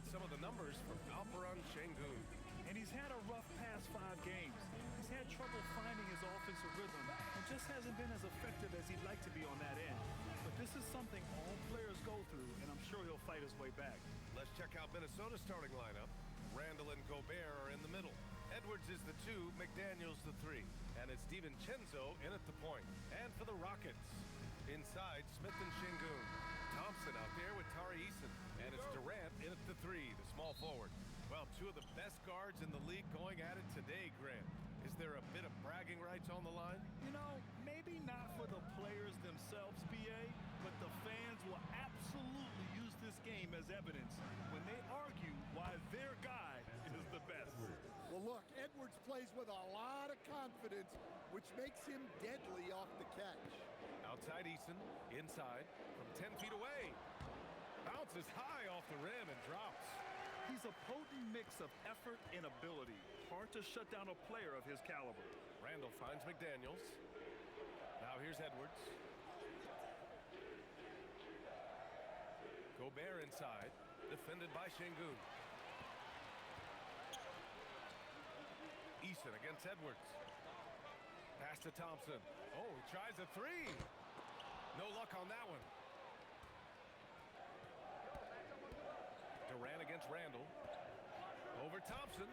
at some of the numbers from Alperen Sengun. And he's had a rough past 5 games. He's had trouble finding his offensive rhythm and just hasn't been as effective as he'd like to be on that end. But this is something all players go through, and I'm sure he'll fight his way back. Let's check out Minnesota's starting lineup. Randall and Gobert are in the middle. Edwards is the 2, McDaniels the 3. And it's DiVincenzo in at the point. And for the Rockets, inside, Smith and Sengun. Thompson out there with Tari Eason. And it's Durant in at the 3, the small forward. Well, 2 of the best guards in the league going at it today, Grant. Is there a bit of bragging rights on the line? You know, maybe not for the players themselves, PA, but the fans will absolutely use this game as evidence when they argue why their guy is the best. Well, look, Edwards plays with a lot of confidence, which makes him deadly off the catch. Outside Eason, inside, from 10 feet away. Bounces high off the rim and drops. He's a potent mix of effort and ability. Hard to shut down a player of his caliber. Randall finds McDaniels. Now here's Edwards. Gobert inside, defended by Sengun. Eason against Edwards. Pass to Thompson. Oh, he tries a 3. No luck on that one. Durant against Randall. Over Thompson.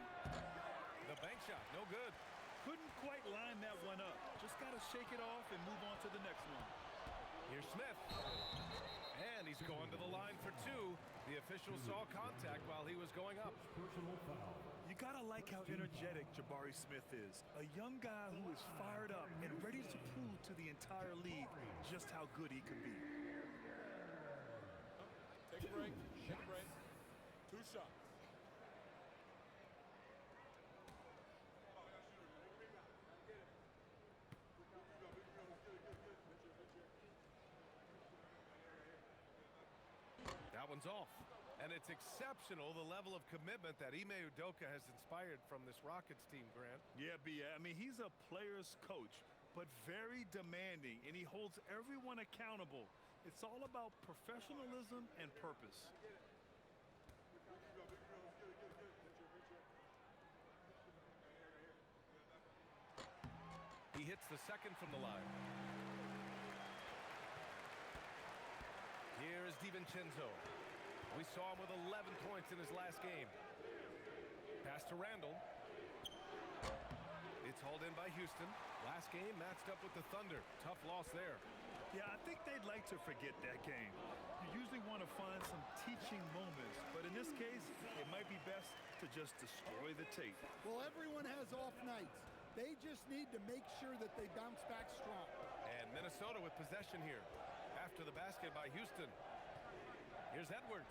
The bank shot, no good. Couldn't quite line that one up. Just got to shake it off and move on to the next one. Here's Smith. And he's going to the line for 2. The official saw contact while he was going up. You got to like how energetic Jabari Smith is. A young guy who is fired up and ready to prove to the entire league just how good he can be. Take a break. Take a break. 2 shots. That one's off. And it's exceptional, the level of commitment that Ime Udoka has inspired from this Rockets team, Grant. Yeah, B.A. I mean, he's a player's coach, but very demanding, and he holds everyone accountable. It's all about professionalism and purpose. He hits the second from the line. Here is DiVincenzo. We saw him with 11 points in his last game. Pass to Randall. It's hauled in by Houston. Last game matched up with the Thunder. Tough loss there. Yeah, I think they'd like to forget that game. You usually want to find some teaching moments, but in this case, it might be best to just destroy the tape. Well, everyone has off nights. They just need to make sure that they bounce back strong. And Minnesota with possession here. After the basket by Houston. Here's Edwards.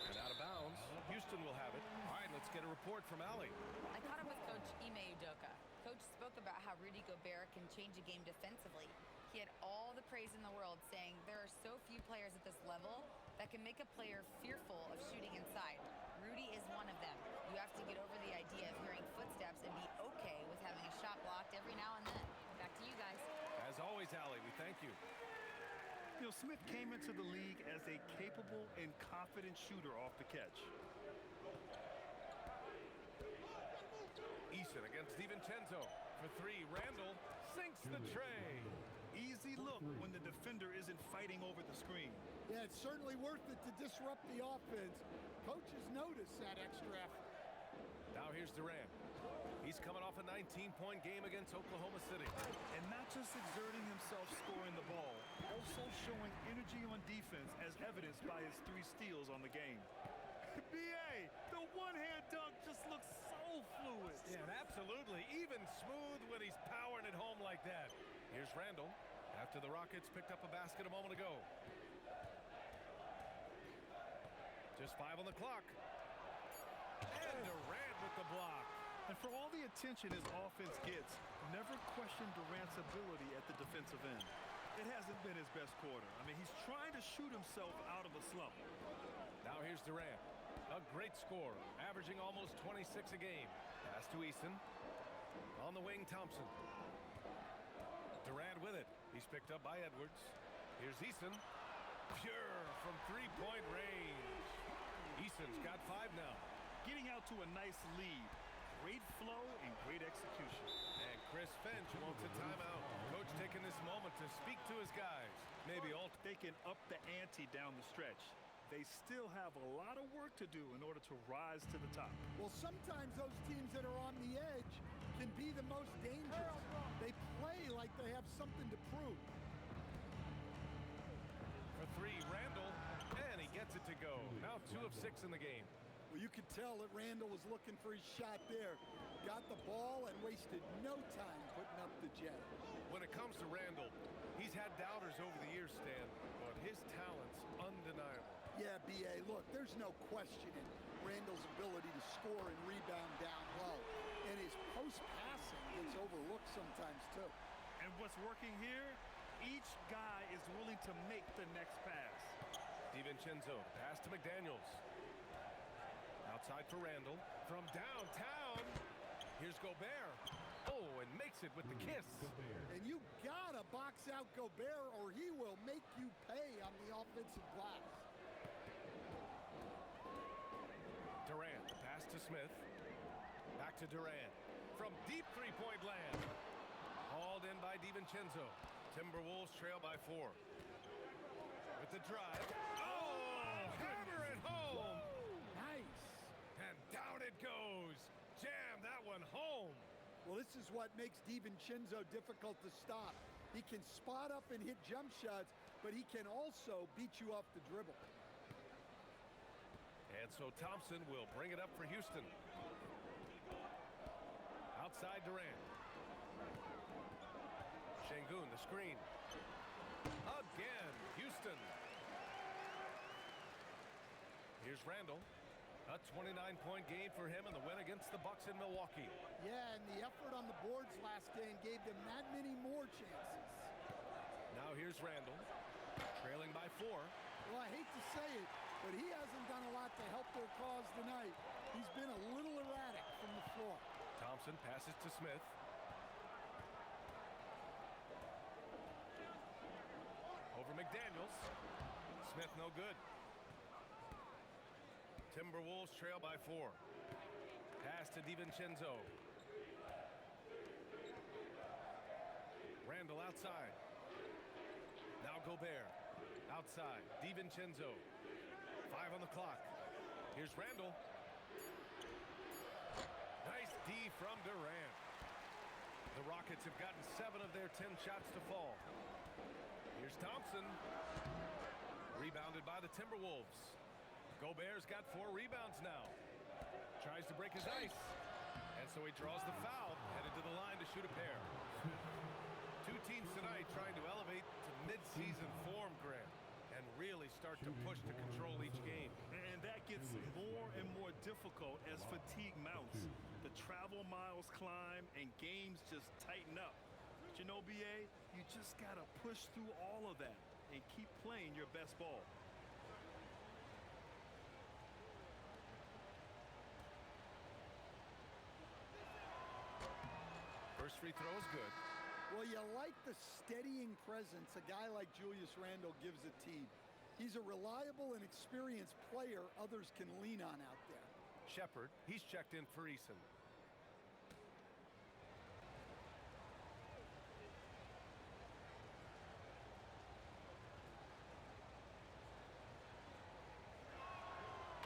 And out of bounds. Houston will have it. All right, let's get a report from Allie. I caught up with Coach Ime Udoka. Coach spoke about how Rudy Gobert can change a game defensively. He had all the praise in the world, saying there are so few players at this level that can make a player fearful of shooting inside. Rudy is one of them. You have to get over the idea of hearing footsteps and be okay with having a shot blocked every now and then. Back to you guys. As always, Allie, we thank you. You know, Smith came into the league as a capable and confident shooter off the catch. Eason against DiVincenzo for 3. Randall sinks the tray. Easy look when the defender isn't fighting over the screen. Yeah, it's certainly worth it to disrupt the offense. Coaches notice that extra effort. Now here's Durant. He's coming off a 19-point game against Oklahoma City. And not just exerting himself scoring the ball, also showing energy on defense as evidenced by his 3 steals on the game. B.A., the one-hand dunk just looks so fluid. Yeah, absolutely. Even smooth when he's powering it home like that. Here's Randall after the Rockets picked up a basket a moment ago. Just 5 on the clock. And Durant with the block. And for all the attention his offense gets, never question Durant's ability at the defensive end. It hasn't been his best quarter. I mean, he's trying to shoot himself out of a slump. Now here's Durant. A great scorer, averaging almost 26 a game. Pass to Eason. On the wing, Thompson. Durant with it. He's picked up by Edwards. Here's Eason. Pure from 3-point range. Easton's got 5 now. Getting out to a nice lead. Great flow and great execution. And Chris Finch wants a timeout. Coach taking this moment to speak to his guys. Maybe all They can up the ante down the stretch. They still have a lot of work to do in order to rise to the top. Well, sometimes those teams that are on the edge can be the most dangerous. They play like they have something to prove. for 3, Randall, and he gets it to go. Now 2 of 6 in the game. Well, you could tell that Randall was looking for his shot there. Got the ball and wasted no time putting up the jet. When it comes to Randall, he's had doubters over the years, Stan, but his talent's undeniable. Yeah, B.A., look, there's no questioning Randall's ability to score and rebound down low. And his post-passing gets overlooked sometimes, too. And what's working here? Each guy is willing to make the next pass. DiVincenzo, pass to McDaniels. Outside for Randall. From downtown, here's Gobert. Oh, and makes it with the kiss. And you gotta box out Gobert or he will make you pay on the offensive glass. Durant, pass to Smith. Back to Durant. From deep three-point land. Hauled in by DiVincenzo. Timberwolves trail by 4. With the drive. Oh, hammer it home. Nice. And down it goes. Jam that one home. Well, this is what makes DiVincenzo difficult to stop. He can spot up and hit jump shots, but he can also beat you off the dribble. And so Thompson will bring it up for Houston. Outside Durant. Sengun, the screen. Again, Houston. Here's Randall. A 29-point game for him in the win against the Bucks in Milwaukee. Yeah, and the effort on the boards last game gave them that many more chances. Now here's Randall. Trailing by 4. Well, I hate to say it, but he hasn't done a lot to help their cause tonight. He's been a little erratic from the floor. Thompson passes to Smith. Over McDaniels. Smith no good. Timberwolves trail by 4. Pass to DiVincenzo. Randall outside. Now Gobert. Outside. DiVincenzo. 5 on the clock. Here's Randall. Nice D from Durant. The Rockets have gotten 7 of their 10 shots to fall. Here's Thompson. Rebounded by the Timberwolves. Gobert's got 4 rebounds now. Tries to break his ice. And so he draws the foul, headed to the line to shoot a pair. 2 teams tonight trying to elevate to mid-season form, Grant, and really start to push to control each game. And that gets more and more difficult as fatigue mounts. The travel miles climb and games just tighten up. But you know, BA, you just got to push through all of that and keep playing your best ball. First free throw is good. Well, you like the steadying presence a guy like Julius Randle gives a team. He's a reliable and experienced player others can lean on out there. Shepard, he's checked in for Eason.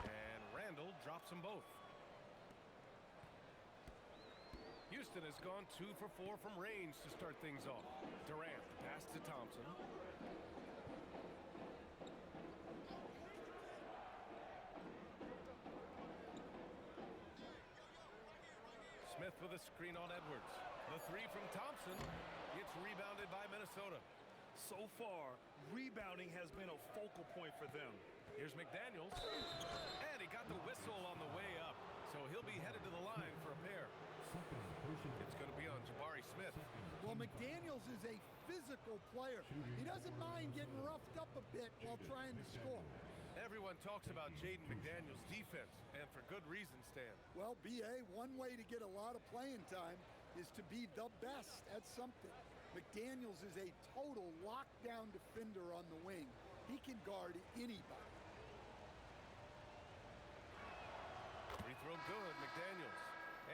And Randall drops them both. Houston has gone 2 for 4 from range to start things off. Durant, pass to Thompson. Smith with a screen on Edwards. The 3 from Thompson gets rebounded by Minnesota. So far, rebounding has been a focal point for them. Here's McDaniels. And he got the whistle on the way up. So he'll be headed to the line for a pair. It's going to be on Jabari Smith. Well, McDaniels is a physical player. He doesn't mind getting roughed up a bit while trying to score. Everyone talks about Jaden McDaniels' defense, and for good reason, Stan. Well, B.A., one way to get a lot of playing time is to be the best at something. McDaniels is a total lockdown defender on the wing. He can guard anybody. Free throw good, McDaniels.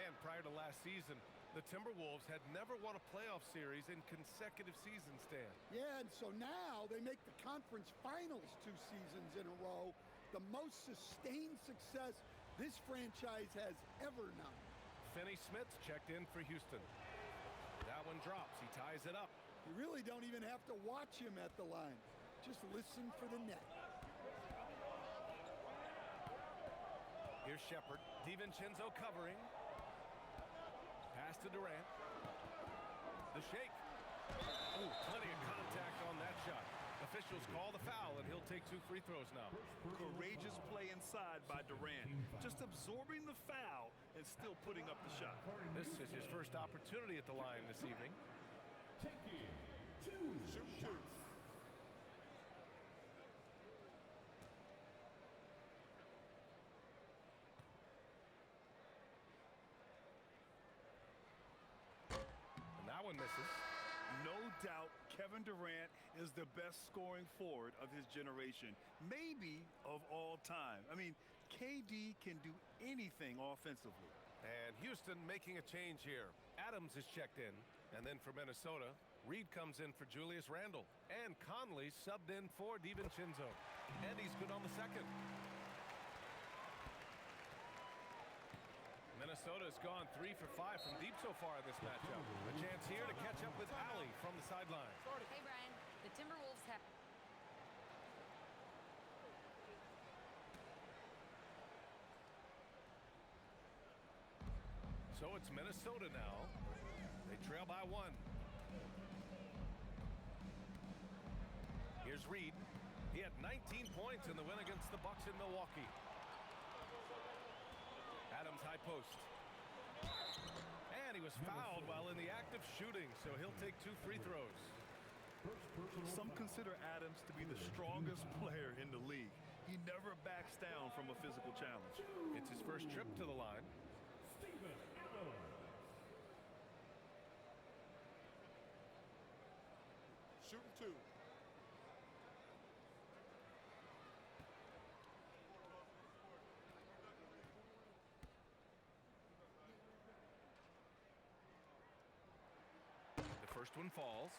And prior to last season, the Timberwolves had never won a playoff series in consecutive seasons, Dan. Yeah, and so now they make the conference finals 2 seasons in a row, the most sustained success this franchise has ever known. Finney Smith's checked in for Houston. That one drops. He ties it up. You really don't even have to watch him at the line. Just listen for the net. Here's Shepherd. DiVincenzo covering. Pass to Durant. The shake. Oh, plenty of contact on that shot. Officials call the foul, and he'll take 2 free throws now. Courageous play inside by Durant. Just absorbing the foul and still putting up the shot. This is his first opportunity at the line this evening. Shoot 2. And that one misses. No doubt Kevin Durant is the best scoring forward of his generation, maybe of all time. I mean, KD can do anything offensively. And Houston making a change here. Adams is checked in. And then for Minnesota, Reed comes in for Julius Randle. And Conley subbed in for DiVincenzo. And he's good on the second. Minnesota's gone 3 for 5 from deep so far in this matchup. A chance here to catch up with Allie from the sideline. Hey, Brian. The Timberwolves have... So it's Minnesota now. They trail by 1. Here's Reed. He had 19 points in the win against the Bucks in Milwaukee. Adams high post. And he was fouled while in the act of shooting, so he'll take 2 free throws. Some consider Adams to be the strongest player in the league. He never backs down from a physical challenge. It's his first trip to the line. Shooting 2. The first one falls.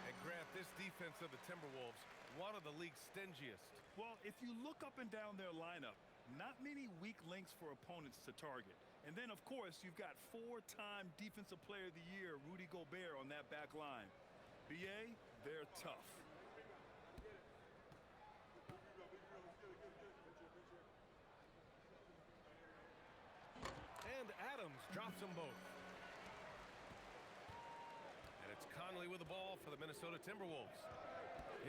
And Grant, this defense of the Timberwolves, one of the league's stingiest. Well, if you look up and down their lineup, not many weak links for opponents to target. And then, of course, you've got 4-time Defensive Player of the Year, Rudy Gobert, on that back line. BA, they're tough. And Adams drops them both. And it's Conley with the ball for the Minnesota Timberwolves.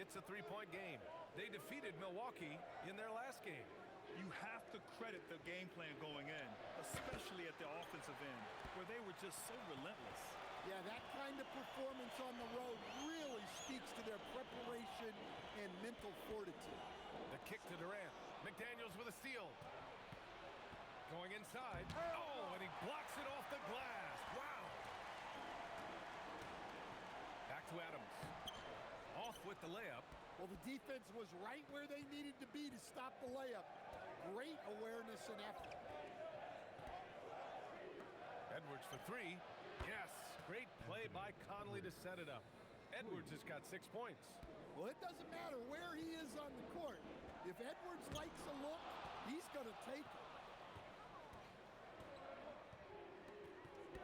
It's a 3-point game. They defeated Milwaukee in their last game. You have to credit the game plan going in, especially at the offensive end, where they were just so relentless. Yeah, that kind of performance on the road really speaks to their preparation and mental fortitude. The kick to Durant. McDaniels with a steal. Going inside. Oh, and he blocks it off the glass. Wow. Back to Adams. Off with the layup. Well, the defense was right where they needed to be to stop the layup. Great awareness and effort. Edwards for 3. Yes. Great play by Conley to set it up. Edwards has got 6 points. Well, it doesn't matter where he is on the court. If Edwards likes a look, he's going to take it.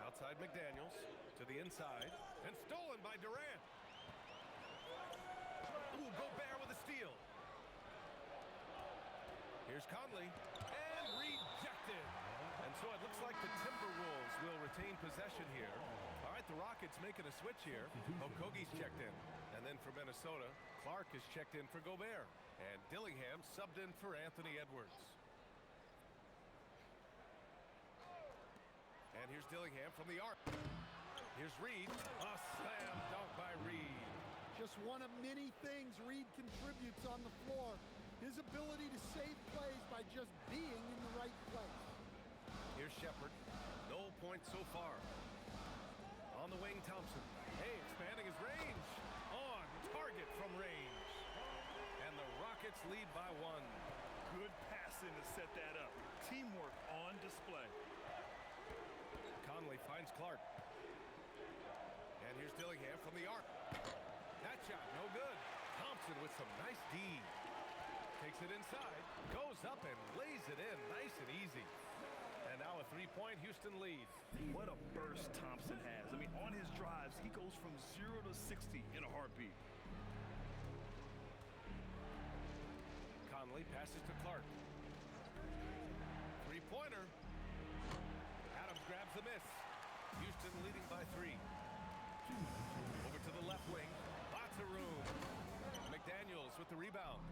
Outside McDaniels to the inside. And stolen by Durant. Ooh, Gobert with a steal. Here's Conley. And rejected. And so it looks like the Timberwolves will retain possession here. All right, the Rockets making a switch here. Okogie's checked in. And then for Minnesota, Clark is checked in for Gobert. And Dillingham subbed in for Anthony Edwards. And here's Dillingham from the arc. Here's Reed. A slam dunk by Reed. Just one of many things Reed contributes on the floor. His ability to save plays by just being in the right place. Here's Shepherd. No points so far. On the wing, Thompson. Hey, expanding his range. On target from range. And the Rockets lead by 1. Good passing Thompson to set that up. Teamwork on display. Conley finds Clark. And here's Dillingham from the arc. That shot, no good. Thompson with some nice D. Takes it inside, goes up and lays it in nice and easy. And now a three-point Houston lead. What a burst Thompson has. I mean, on his drives, he goes from 0 to 60 in a heartbeat. Conley passes to Clark. Three-pointer. Adams grabs the miss. Houston leading by 3. Over to the left wing. Lots of room. McDaniels with the rebound.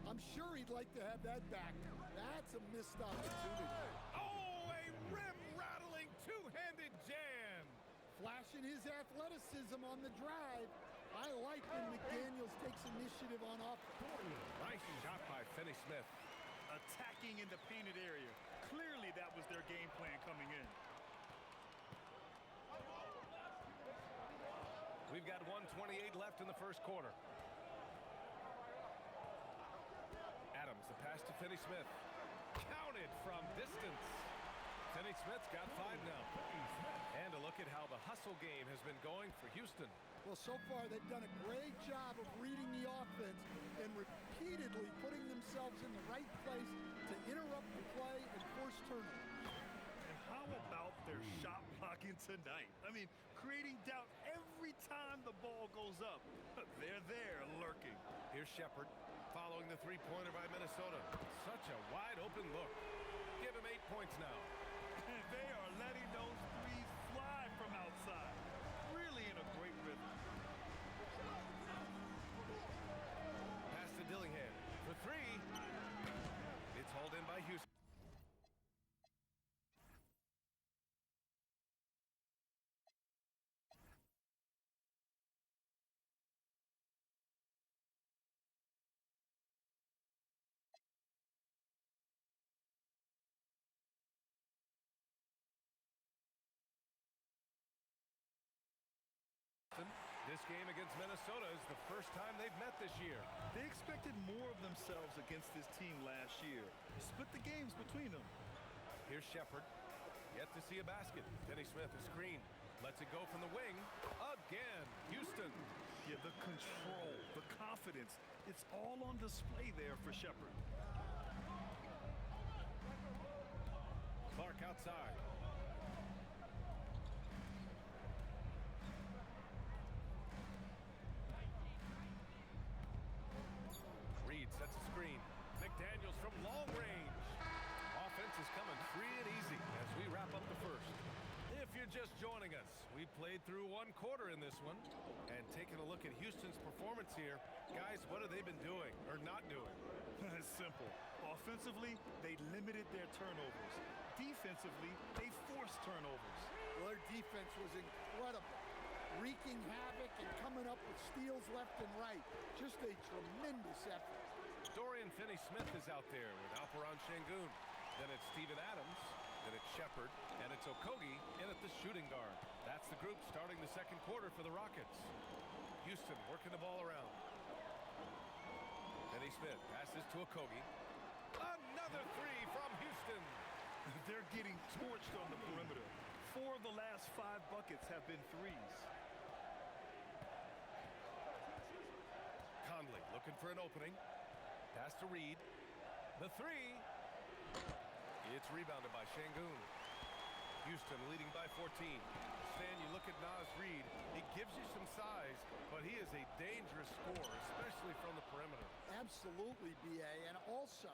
I'm sure he'd like to have that back. That's a missed opportunity. Oh, a rim-rattling two-handed jam. Flashing his athleticism on the drive. I like when McDaniels takes initiative on offense. Nice shot by Finney-Smith. Attacking in the painted area. Clearly that was their game plan coming in. We've got 1:28 left in the first quarter. Adams, the pass to Finney-Smith. Counted from distance. Finney-Smith's got 5 now. And a look at how the hustle game has been going for Houston. Well, so far they've done a great job of reading the offense and repeatedly putting themselves in the right place to interrupt the play and force turnovers. And how about their shot blocking tonight? I mean, creating doubt every time the ball goes up. They're there lurking. Here's Shepherd following the three-pointer by Minnesota. Such a wide-open look. Give him 8 points now. They are letting those threes fly from outside. Really in a great rhythm. Pass to Dillingham for 3. It's hauled in by Houston. This game against Minnesota is the first time they've met this year. They expected more of themselves against this team last year. Split the games between them. Here's Shepherd. Yet to see a basket. Finney-Smith, a screen. Lets it go from the wing. Again, Houston. Yeah, the control, the confidence, it's all on display there for Shepherd. Clark outside. Reed sets a screen. McDaniels from long range. Offense is coming free and easy as we wrap up the first. If you're just joining us, we played through 1 quarter in this one. And taking a look at Houston's performance here, guys, what have they been doing or not doing? It's simple. Offensively, they limited their turnovers. Defensively, they forced turnovers. Well, their defense was incredible. Wreaking havoc and coming up with steals left and right. Just a tremendous effort. Dorian Finney-Smith is out there with Alperen Sengun. Then it's Steven Adams. Then it's Shepherd. And it's Okogie in at the shooting guard. That's the group starting the second quarter for the Rockets. Houston working the ball around. Finney-Smith passes to Okogie. Another 3 from Houston. They're getting torched on the perimeter. 4 of the last 5 buckets have been threes. Conley looking for an opening. Pass to Reed. The 3. It's rebounded by Sengun. Houston leading by 14. Stan, you look at Naz Reed. He gives you some size, but he is a dangerous scorer, especially from the perimeter. Absolutely, B.A. And also,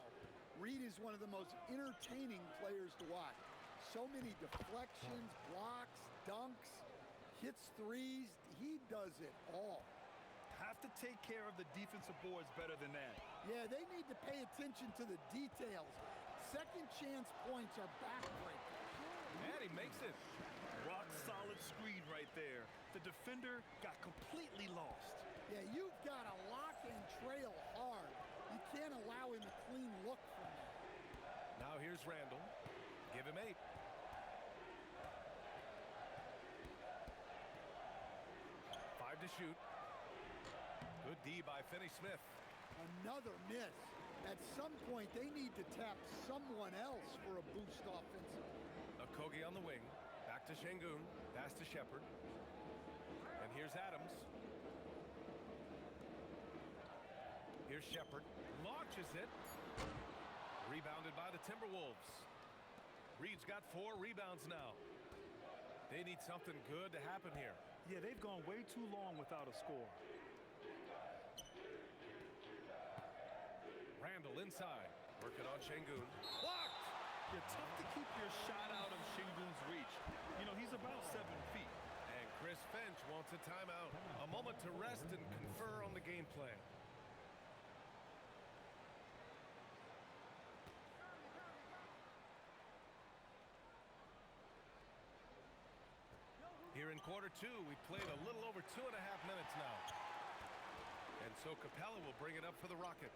Reed is one of the most entertaining players to watch. So many deflections, blocks, dunks, hits threes. He does it all. Have to take care of the defensive boards better than that. Yeah, they need to pay attention to the details. Second chance points are backbreakers. And he makes it. Rock solid screen right there. The defender got completely lost. Yeah, you've got to lock and trail hard. You can't allow him a clean look from that. Now here's Randall. Give him 8. Five to shoot. Good D by Finney-Smith. Another miss. At some point, they need to tap someone else for a boost offensively. Okogie on the wing. Back to Sengun. Pass to Shepherd. And here's Adams. Here's Shepherd. Launches it. Rebounded by the Timberwolves. Reed's got 4 rebounds now. They need something good to happen here. Yeah, they've gone way too long without a score. Randall inside. Working on Sengun. Blocked! Yeah, tough to keep your shot out of Sengun's reach. You know, he's about 7 feet. And Chris Finch wants a timeout. A moment to rest and confer on the game plan. Here in quarter 2, we played a little over 2.5 minutes now. And so Capella will bring it up for the Rockets.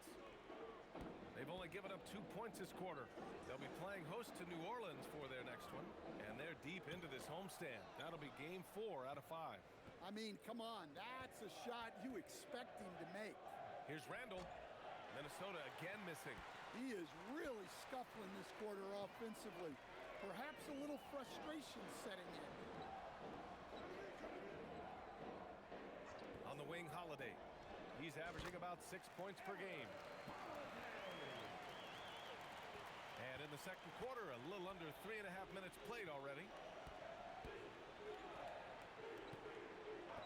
They've only given up 2 points this quarter. They'll be playing host to New Orleans for their next one. And they're deep into this homestand. That'll be game 4 out of 5. I mean, come on, that's a shot you expect him to make. Here's Randall. Minnesota again missing. He is really scuffling this quarter offensively. Perhaps a little frustration setting in. On the wing, Holiday. He's averaging about 6 points per game. And in the second quarter, a little under 3.5 minutes played already.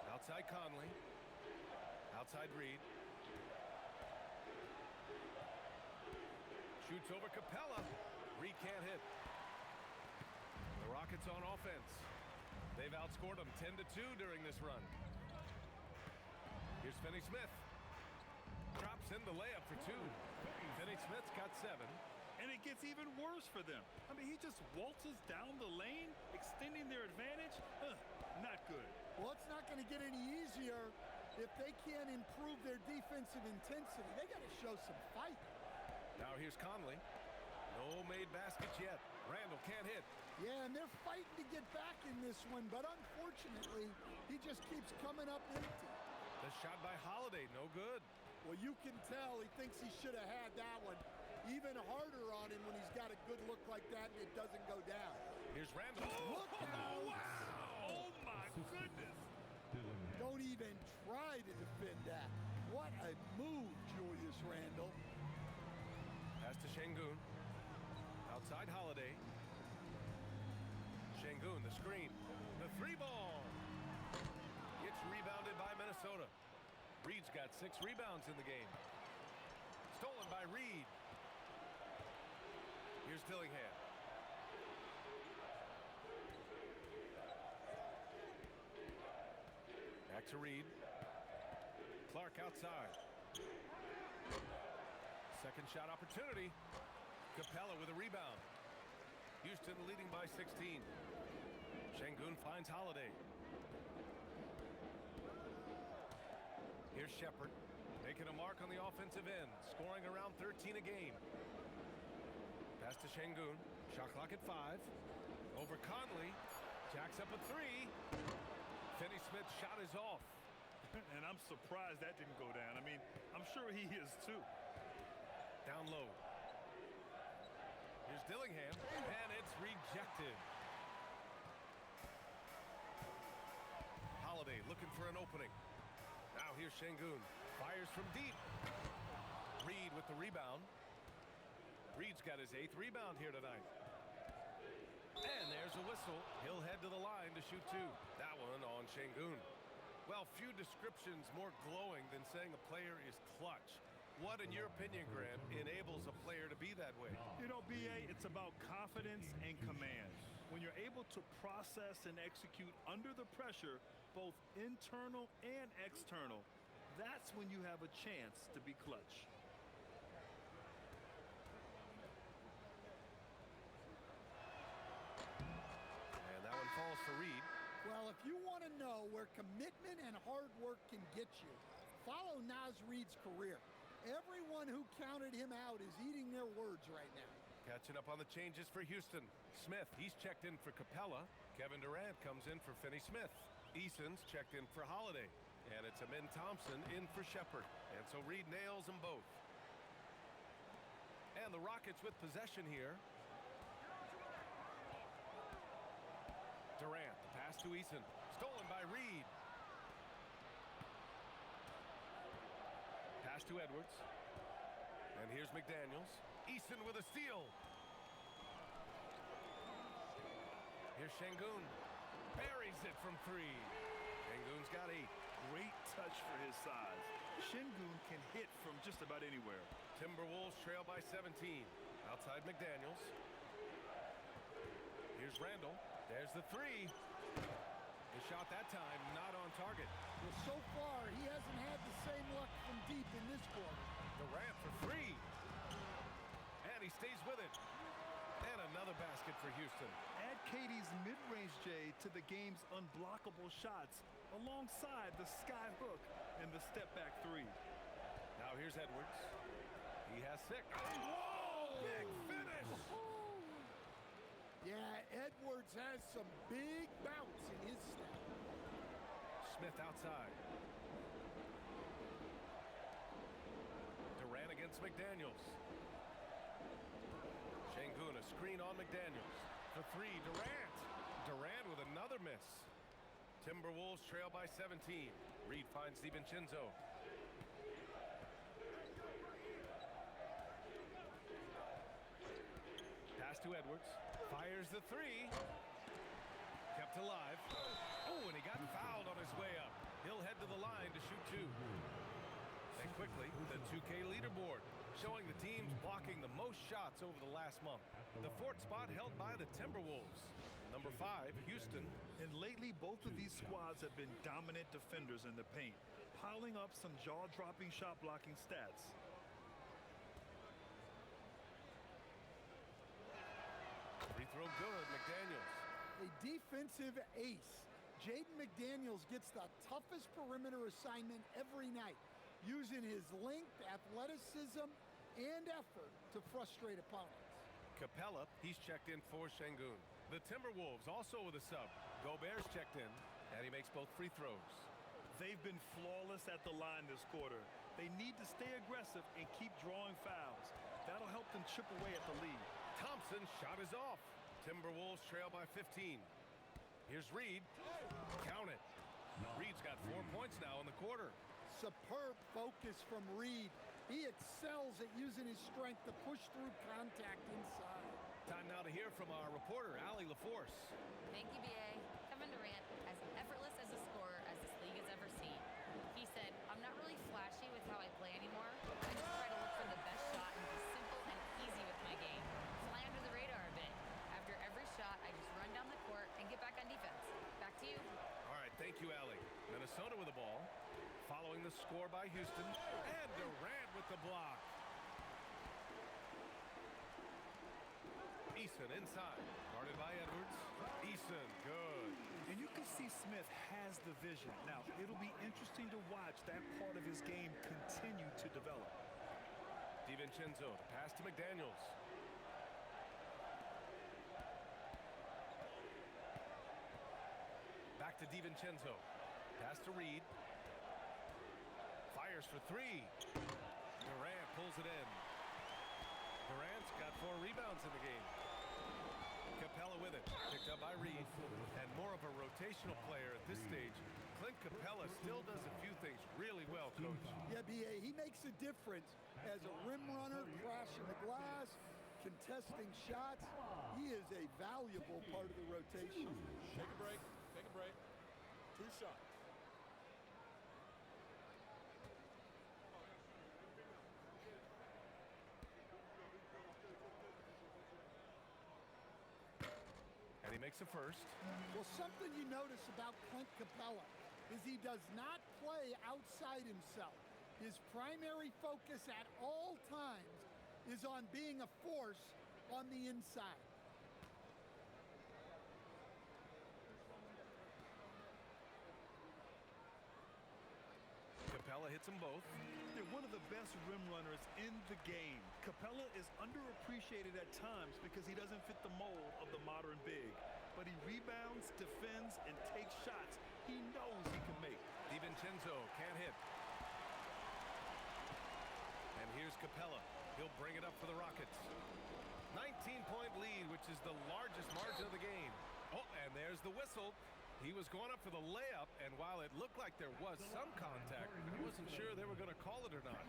Outside Conley. Outside Reed. Shoots over Capella. Reed can't hit. The Rockets on offense. They've outscored them 10-2 during this run. Here's Finney-Smith. Drops in the layup for 2. Finney-Smith's got 7. And it gets even worse for them. I mean, he just waltzes down the lane, extending their advantage. Not good. Well, it's not going to get any easier if they can't improve their defensive intensity. They got to show some fight. Now here's Conley. No made baskets yet. Randall can't hit. Yeah, and they're fighting to get back in this one, but unfortunately, he just keeps coming up empty. The shot by Holiday, no good. Well, you can tell he thinks he should have had that one. Even harder on him when he's got a good look like that and it doesn't go down. Here's Randall. Look out! Wow! Oh, my goodness. Don't even try to defend that. What a move, Julius Randle. Pass to Sengun. Outside Holiday. Sengun, the screen. The 3-ball. It's rebounded by Minnesota. Reed's got 6 rebounds in the game. Stolen by Reed. Here's Dillingham. Back to Reed. Clark outside. Second shot opportunity. Capella with a rebound. Houston leading by 16. Sengun finds Holiday. Here's Shepherd, making a mark on the offensive end, scoring around 13 a game. Pass to Sengun, shot clock at 5. Over Conley, jacks up a 3. Finney-Smith's shot is off. And I'm surprised that didn't go down. I mean, I'm sure he is too. Down low. Here's Dillingham, and it's rejected. Holiday looking for an opening. Now here's Sengun. Fires from deep. Reed with the rebound. Reed's got his 8th rebound here tonight. And there's a whistle. He'll head to the line to shoot 2. That one on Sengun. Well, few descriptions more glowing than saying a player is clutch. What, in your opinion, Grant, enables a player to be that way? You know, B.A., it's about confidence and command. When you're able to process and execute under the pressure, both internal and external, that's when you have a chance to be clutch. And that one falls for Reed. Well, if you want to know where commitment and hard work can get you, follow Naz Reed's career. Everyone who counted him out is eating their words right now. Catching up on the changes for Houston. Smith, he's checked in for Capella. Kevin Durant comes in for Finney-Smith. Eason's checked in for Holiday. And it's Thompson in for Shepherd. And so Reed nails them both. And the Rockets with possession here. Durant, the pass to Eason. Stolen by Reed. Pass to Edwards. And here's McDaniels. Eason with a steal. Here's Sengun. Buries it from 3. Sengun's got 8. Great touch for his size. Sengun can hit from just about anywhere. Timberwolves trail by 17. Outside McDaniels. Here's Randall. There's the 3. The shot that time not on target. Well, so far, he hasn't had the same luck from deep in this quarter. Durant for 3. And he stays with it. And another basket for Houston. Add KD's mid-range J to the game's unblockable shots alongside the sky hook and the step-back 3. Now here's Edwards. He has 6. Whoa! Big finish! Yeah, Edwards has some big bounce in his step. Smith outside. Durant against McDaniels. Sengun, a screen on McDaniels. For 3, Durant. Durant with another miss. Timberwolves trail by 17. Reed finds DiVincenzo. Pass to Edwards. Fires the 3. Kept alive. Oh, and he got fouled on his way up. He'll head to the line to shoot 2. And quickly, the 2K leaderboard, showing the teams blocking the most shots over the last month. The 4th spot held by the Timberwolves. Number 5, Houston. And lately, both of these squads have been dominant defenders in the paint, piling up some jaw-dropping shot-blocking stats. Free throw good, McDaniels. A defensive ace. Jaden McDaniels gets the toughest perimeter assignment every night, using his length, athleticism, and effort to frustrate opponents. Capella, he's checked in for Sengun. The Timberwolves also with a sub. Gobert's checked in, and he makes both free throws. They've been flawless at the line this quarter. They need to stay aggressive and keep drawing fouls. That'll help them chip away at the lead. Thompson shot is off. Timberwolves trail by 15. Here's Reed. Count it. Reed's got 4 points now in the quarter. Superb focus from Reed. He excels at using his strength to push through contact inside. Time now to hear from our reporter, Allie LaForce. Thank you, BA. Kevin Durant, as effortless as a scorer as this league has ever seen. He said, I'm not really flashy with how I play anymore. I just try to look for the best shot and be simple and easy with my game. Fly under the radar a bit. After every shot, I just run down the court and get back on defense. Back to you. All right, thank you, Allie. Minnesota with the ball. Following the score by Houston. And Durant with the block. Eason inside. Guarded by Edwards. Eason, good. And you can see Smith has the vision. Now, it'll be interesting to watch that part of his game continue to develop. DiVincenzo, the pass to McDaniels. Back to DiVincenzo. Pass to Reed. Fires for 3. Durant pulls it in. Durant's got 4 rebounds in the game. Capella with it. Picked up by Reed. And more of a rotational player at this stage. Clint Capella still does a few things really well, Coach. Yeah, B.A., he makes a difference as a rim runner, crashing the glass, contesting shots. He is a valuable part of the rotation. Take a break. Take a break. 2 shots. And he makes a first. Well, something you notice about Clint Capella is he does not play outside himself. His primary focus at all times is on being a force on the inside. Capella hits them both. They're one of the best rim runners in the game. Capella is underappreciated at times because he doesn't fit the mold of the modern big. But he rebounds, defends, and takes shots he knows he can make. DiVincenzo can't hit. And here's Capella. He'll bring it up for the Rockets. 19-point lead, which is the largest margin of the game. Oh, and there's the whistle. He was going up for the layup, and while it looked like there was some contact, he wasn't sure they were going to call it or not.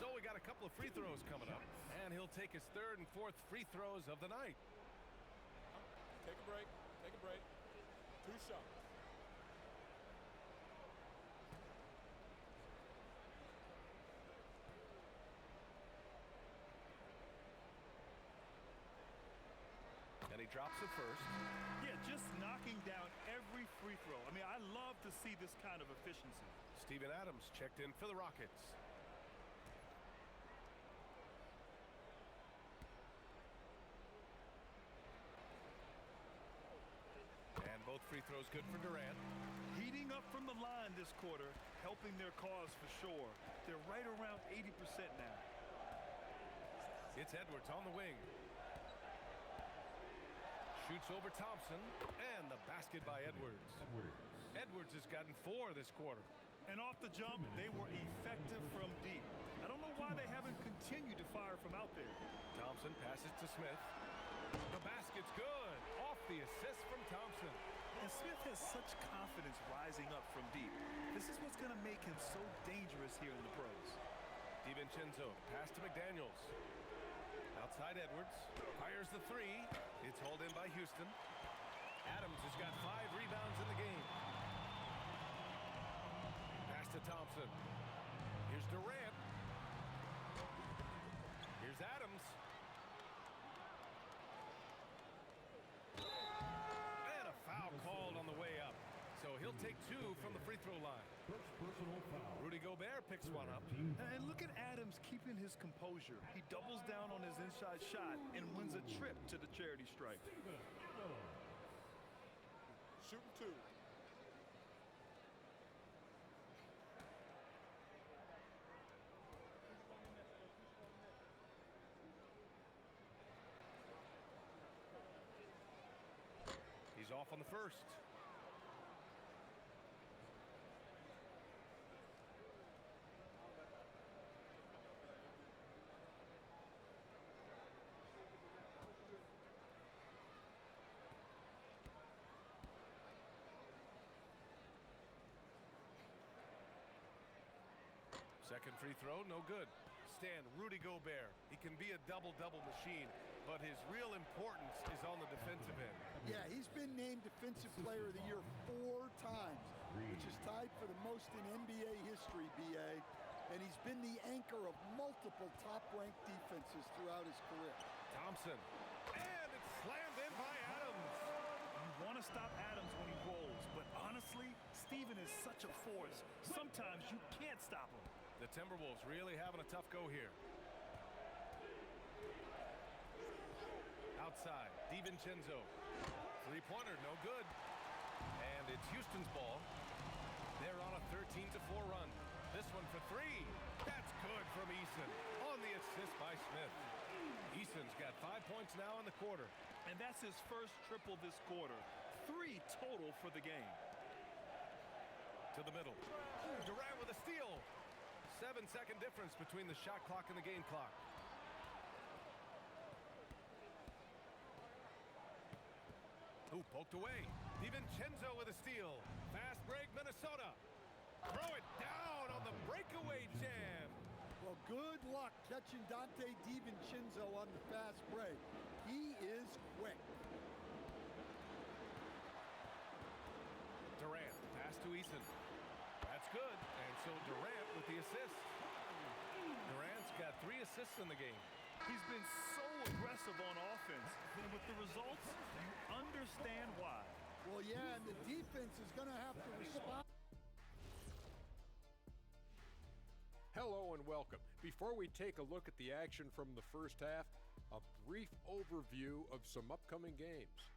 So we got a couple of free throws coming up, and he'll take his third and fourth free throws of the night. Take a break. Take a break. 2 shots. And he drops it first. Yeah, just knocking down every free throw. I mean, I love to see this kind of efficiency. Steven Adams checked in for the Rockets. And both free throws good for Durant. Heating up from the line this quarter, helping their cause for sure. They're right around 80% now. It's Edwards on the wing. Shoots over Thompson, and the basket by Edwards. Edwards has gotten 4 this quarter. And off the jump, they were effective from deep. I don't know why they haven't continued to fire from out there. Thompson passes to Smith. The basket's good. Off the assist from Thompson. And Smith has such confidence rising up from deep. This is what's going to make him so dangerous here in the pros. DiVincenzo, pass to McDaniels. Outside Edwards, fires the 3. It's hauled in by Houston. Adams has got 5 rebounds in the game. Pass to Thompson. Here's Durant. Here's Adams. And a foul called on the way up. So he'll take 2 from the free throw line. Rudy Gobert picks one up. And look at Adams keeping his composure. He doubles down on his inside shot and wins a trip to the charity stripe. Shooting 2. He's off on the first. Second free throw, no good. Stand, Rudy Gobert. He can be a double-double machine, but his real importance is on the defensive end. Yeah, he's been named Defensive Player of the Year 4 times, which is tied for the most in NBA history, BA. And he's been the anchor of multiple top-ranked defenses throughout his career. Thompson, and it's slammed in by Adams. You want to stop Adams when he rolls, but honestly, Steven is such a force. Sometimes you can't stop him. The Timberwolves really having a tough go here. Outside, DiVincenzo. Three-pointer, no good. And it's Houston's ball. They're on a 13-4 run. This one for 3. That's good from Eason. On the assist by Smith. Eason's got 5 points now in the quarter. And that's his first triple this quarter. 3 total for the game. To the middle. Durant with a steal. 7-second difference between the shot clock and the game clock. Ooh, poked away. DiVincenzo with a steal. Fast break, Minnesota. Throw it down on the breakaway jam. Well, good luck catching Dante DiVincenzo on the fast break. He is quick. Durant, pass to Eason. That's good. And so Durant with the assist. Durant's got 3 assists in the game. He's been so aggressive on offense. And with the results, you understand why. Well, yeah, and the defense is going to have to respond. Hello and welcome. Before we take a look at the action from the first half, a brief overview of some upcoming games.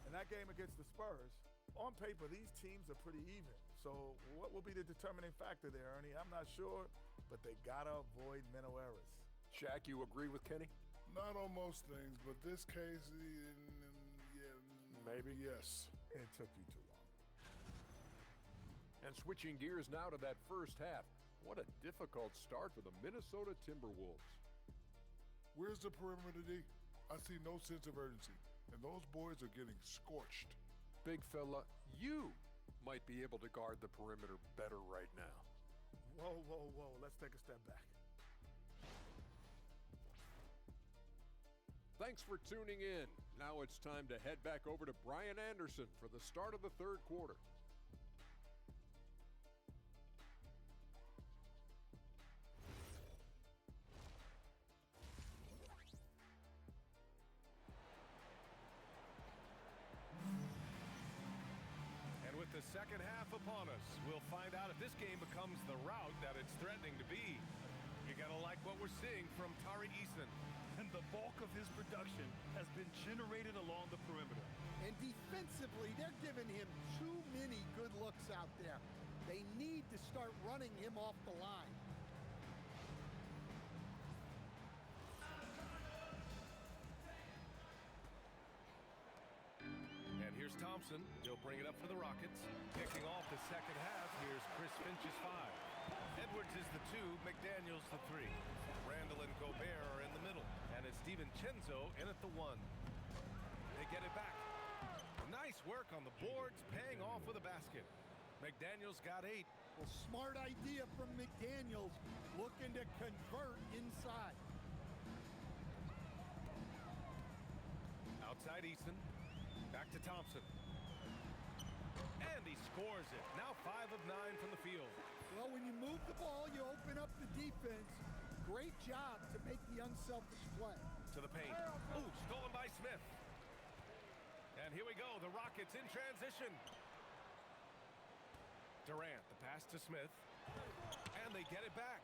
In that game against the Spurs, on paper, these teams are pretty even. So what will be the determining factor there, Ernie? I'm not sure, but they got to avoid mental errors. Shaq, you agree with Kenny? Not on most things, but this case, yeah, Maybe. yes. It took you too long. And switching gears now to that first half, What a difficult start for the Minnesota Timberwolves. Where's the perimeter, D? I see no sense of urgency, and those boys are getting scorched. Big fella, you might be able to guard the perimeter better right now. Whoa, whoa, whoa. Let's take a step back. Thanks for tuning in. Now it's time to head back over to Brian Anderson for the start of the third quarter. And with the second half upon us, we'll find out if this game becomes the rout that it's threatening to be. You gotta like what we're seeing from Tari Eason. And the bulk of his production has been generated along the perimeter. And defensively, they're giving him too many good looks out there. They need to start running him off the line. And here's Thompson. He'll bring it up for the Rockets. Kicking off the second half, here's Chris Finch's 5. Edwards is the 2, McDaniels the 3. Randall and Gobert are in the middle. And it's DiVincenzo in at the 1. They get it back. Nice work on the boards, paying off with a basket. McDaniels got 8. Well, smart idea from McDaniels, looking to convert inside. Outside Eason. Back to Thompson. And he scores it. Now 5 of 9 from the field. Well, when you move the ball, you open up the defense. Great job to make the unselfish play. To the paint. Ooh, stolen by Smith. And here we go, the Rockets in transition. Durant, the pass to Smith. And they get it back.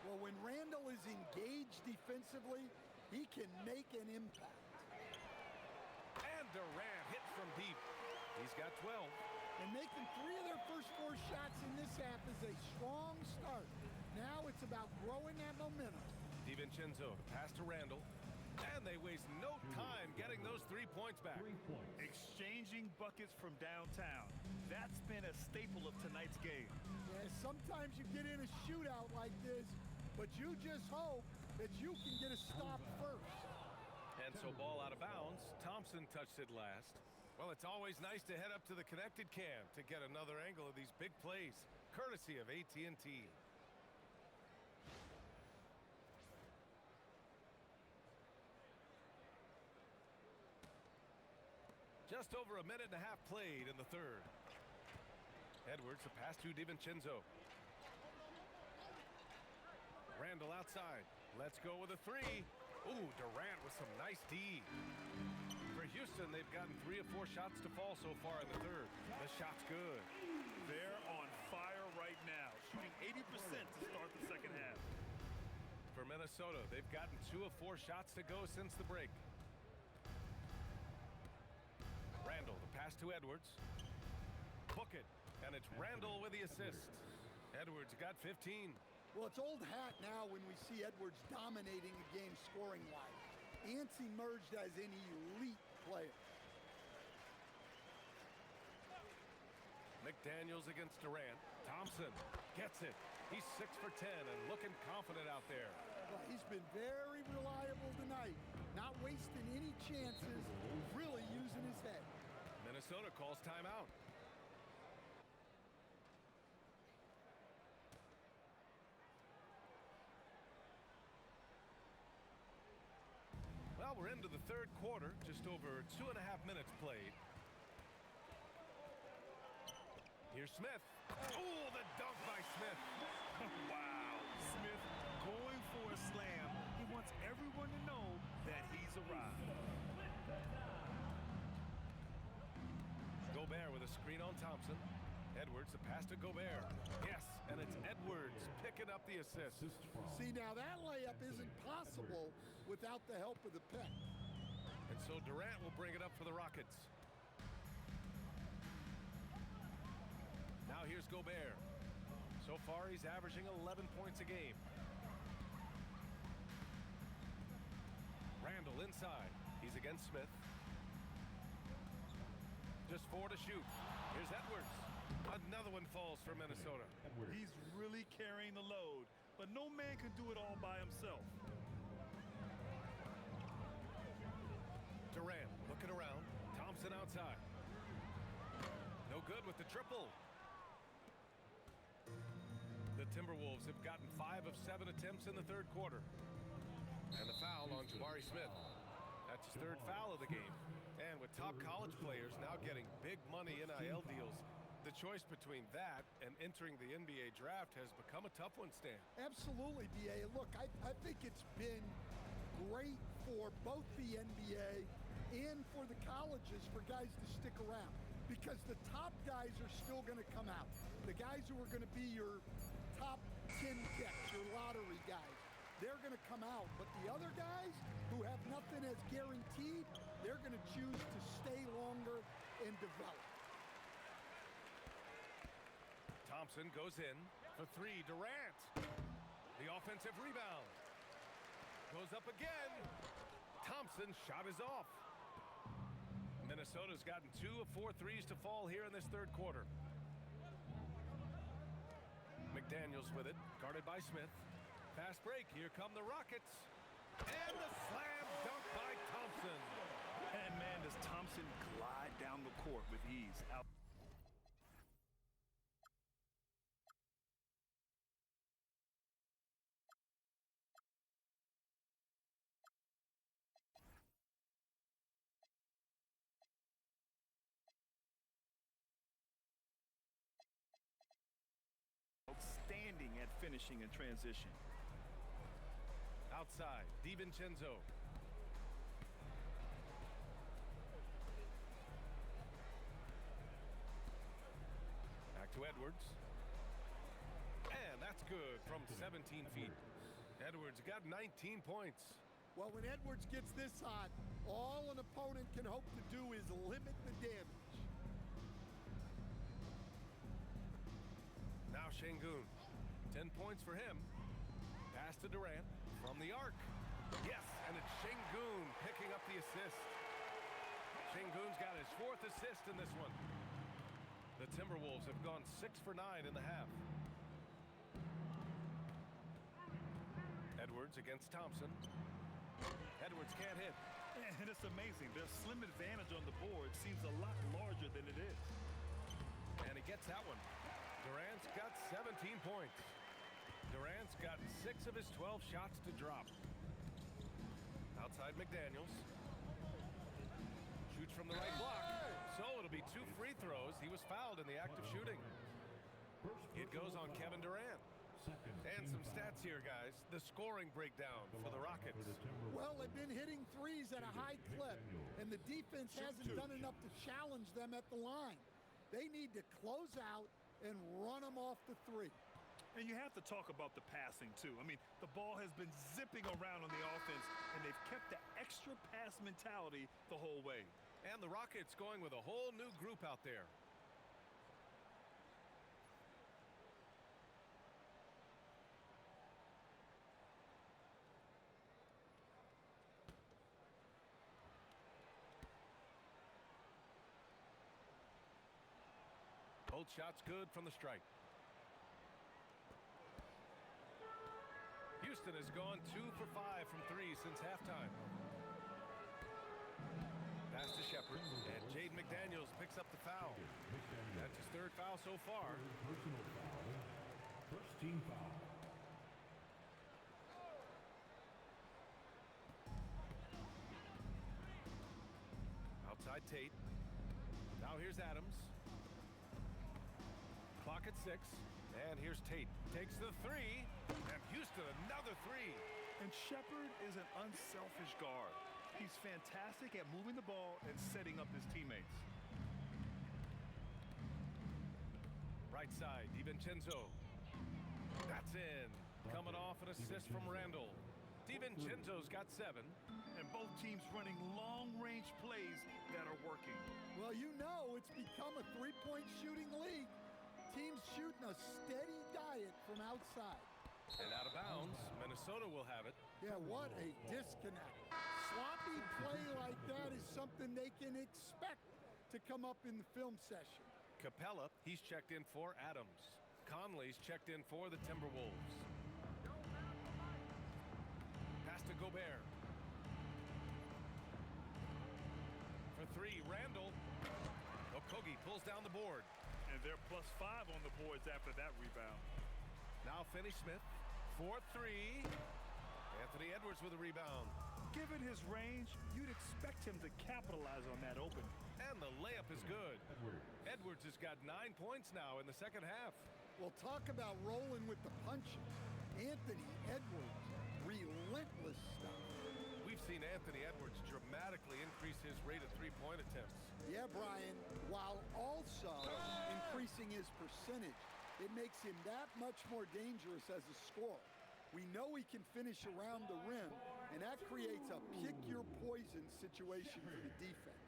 Well, when Randall is engaged defensively, he can make an impact. And Durant hits from deep. He's got 12. And making 3 of their first 4 shots in this half is a strong start. Now it's about growing that momentum. DiVincenzo, the pass to Randall. And they waste no time getting those 3 points back. Exchanging buckets from downtown. That's been a staple of tonight's game. Yeah, sometimes you get in a shootout like this, but you just hope that you can get a stop first. And so ball out of bounds. Thompson touched it last. Well, it's always nice to head up to the connected cam to get another angle of these big plays, courtesy of AT&T. Just over a minute and a half played in the third. Edwards, the pass to DiVincenzo. Randall outside. Let's go with a 3. Ooh, Durant with some nice D. For Houston, they've gotten 3 of 4 shots to fall so far in the third. The shot's good. They're on fire right now, shooting 80% to start the second half. For Minnesota, they've gotten 2 of 4 shots to go since the break. Randall, the pass to Edwards. Book it, and it's Randall with the assist. Edwards got 15. Well, it's old hat now when we see Edwards dominating a game scoring-wise. Ants emerged as an elite player. McDaniels against Durant. Thompson gets it. He's 6 for 10 and looking confident out there. Well, he's been very reliable tonight. Not wasting any chances, really using his head. Minnesota calls timeout. Well, we're into the third quarter, just over 2.5 minutes played. Here's Smith. Oh, the dunk by Smith. Wow, Smith going for a slam. He wants everyone to know that he's arrived. Gobert with a screen on Thompson. Edwards, the pass to Gobert. Yes, and it's Edwards picking up the assist. See, now that layup isn't possible without the help of the pick. And so Durant will bring it up for the Rockets. Now here's Gobert. So far, he's averaging 11 points a game. Randall inside. He's against Smith. Just 4 to shoot. Here's Edwards. Another one falls for Minnesota. He's really carrying the load, but no man can do it all by himself. Durant looking around. Thompson outside. No good with the triple. The Timberwolves have gotten 5 of 7 attempts in the third quarter. And the foul on Jabari Smith. That's his third foul of the game. And with top college players now getting big money NIL deals, the choice between that and entering the NBA draft has become a tough one, Stan. Absolutely, B.A. Look, I think it's been great for both the NBA and for the colleges for guys to stick around, because the top guys are still going to come out. The guys who are going to be your top 10 picks, your lottery guys, they're going to come out. But the other guys who have nothing as guaranteed, they're going to choose to stay longer and develop. Thompson goes in for 3. Durant. The offensive rebound. Goes up again. Thompson's shot is off. Minnesota's gotten 2 of 4 threes to fall here in this third quarter. McDaniels with it, guarded by Smith. Fast break, here come the Rockets. And the slam dunk by Thompson. And man, does Thompson glide down the court with ease. Outstanding at finishing in transition. Outside, DiVincenzo. Back to Edwards. And that's good from 17 feet. Edwards got 19 points. Well, when Edwards gets this hot, all an opponent can hope to do is limit the damage. Now Sengun. 10 points for him. Pass to Durant from the arc. Yes, and it's Sengun picking up the assist. Sengun's got his 4th assist in this one. The Timberwolves have gone 6 for 9 in the half. Edwards against Thompson. Edwards can't hit. And it's amazing. Their slim advantage on the board seems a lot larger than it is. And he gets that one. Durant's got 17 points. Durant's got 6 of his 12 shots to drop. Outside McDaniels. Shoots from the right block. So it'll be 2 free throws. He was fouled in the act of shooting. It goes on Kevin Durant. And some stats here, guys. The scoring breakdown for the Rockets. Well, they've been hitting threes at a high clip, and the defense hasn't done enough to challenge them at the line. They need to close out and run them off the 3. And you have to talk about the passing, too. I mean, the ball has been zipping around on the offense, and they've kept the extra pass mentality the whole way. And the Rockets going with a whole new group out there. Both shots good from the stripe. Houston has gone 2 for 5 from 3 since halftime. Pass to Shepard, and Jaden McDaniels picks up the foul. That's his 3rd foul so far. First team foul. Outside Tate. Now here's Adams. Clock at 6, and here's Tate. Takes the 3, and Houston another 3. And Shepard is an unselfish guard. He's fantastic at moving the ball and setting up his teammates. Right side, DiVincenzo. That's in. Coming off an assist from Randall. DiVincenzo's got 7. And both teams running long-range plays that are working. Well, you know it's become a 3-point shooting league. Teams shooting a steady diet from outside. And out of bounds, Minnesota will have it. Yeah, what a disconnect. Sloppy play like that is something they can expect to come up in the film session. Capella, he's checked in for Adams. Conley's checked in for the Timberwolves. Pass to Gobert. For three, Randall. Okogie pulls down the board. And they're +5 on the boards after that rebound. Now Finney-Smith for three. Anthony Edwards with a rebound. Given his range, you'd expect him to capitalize on that opening. And the layup is good. Edwards has got 9 points now in the second half. Well, talk about rolling with the punches. Anthony Edwards, relentless stuff. We've seen Anthony Edwards dramatically increase his rate of three-point attempts. Yeah, Brian, while also increasing his percentage. It makes him that much more dangerous as a scorer. We know he can finish around the rim, and that creates a pick-your-poison situation for the defense.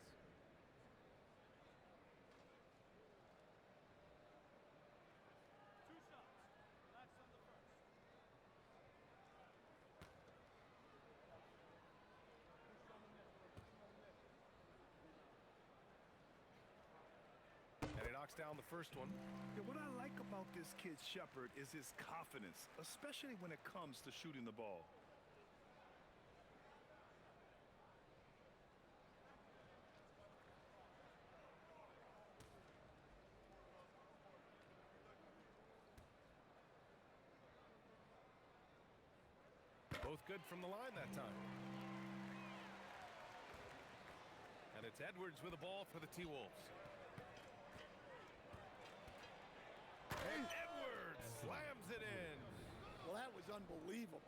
Down the first one. Yeah, what I like about this kid Shepherd is his confidence, especially when it comes to shooting the ball. Both good from the line that time. And it's Edwards with the ball for the T-Wolves. Edwards slams it in. Well, that was unbelievable.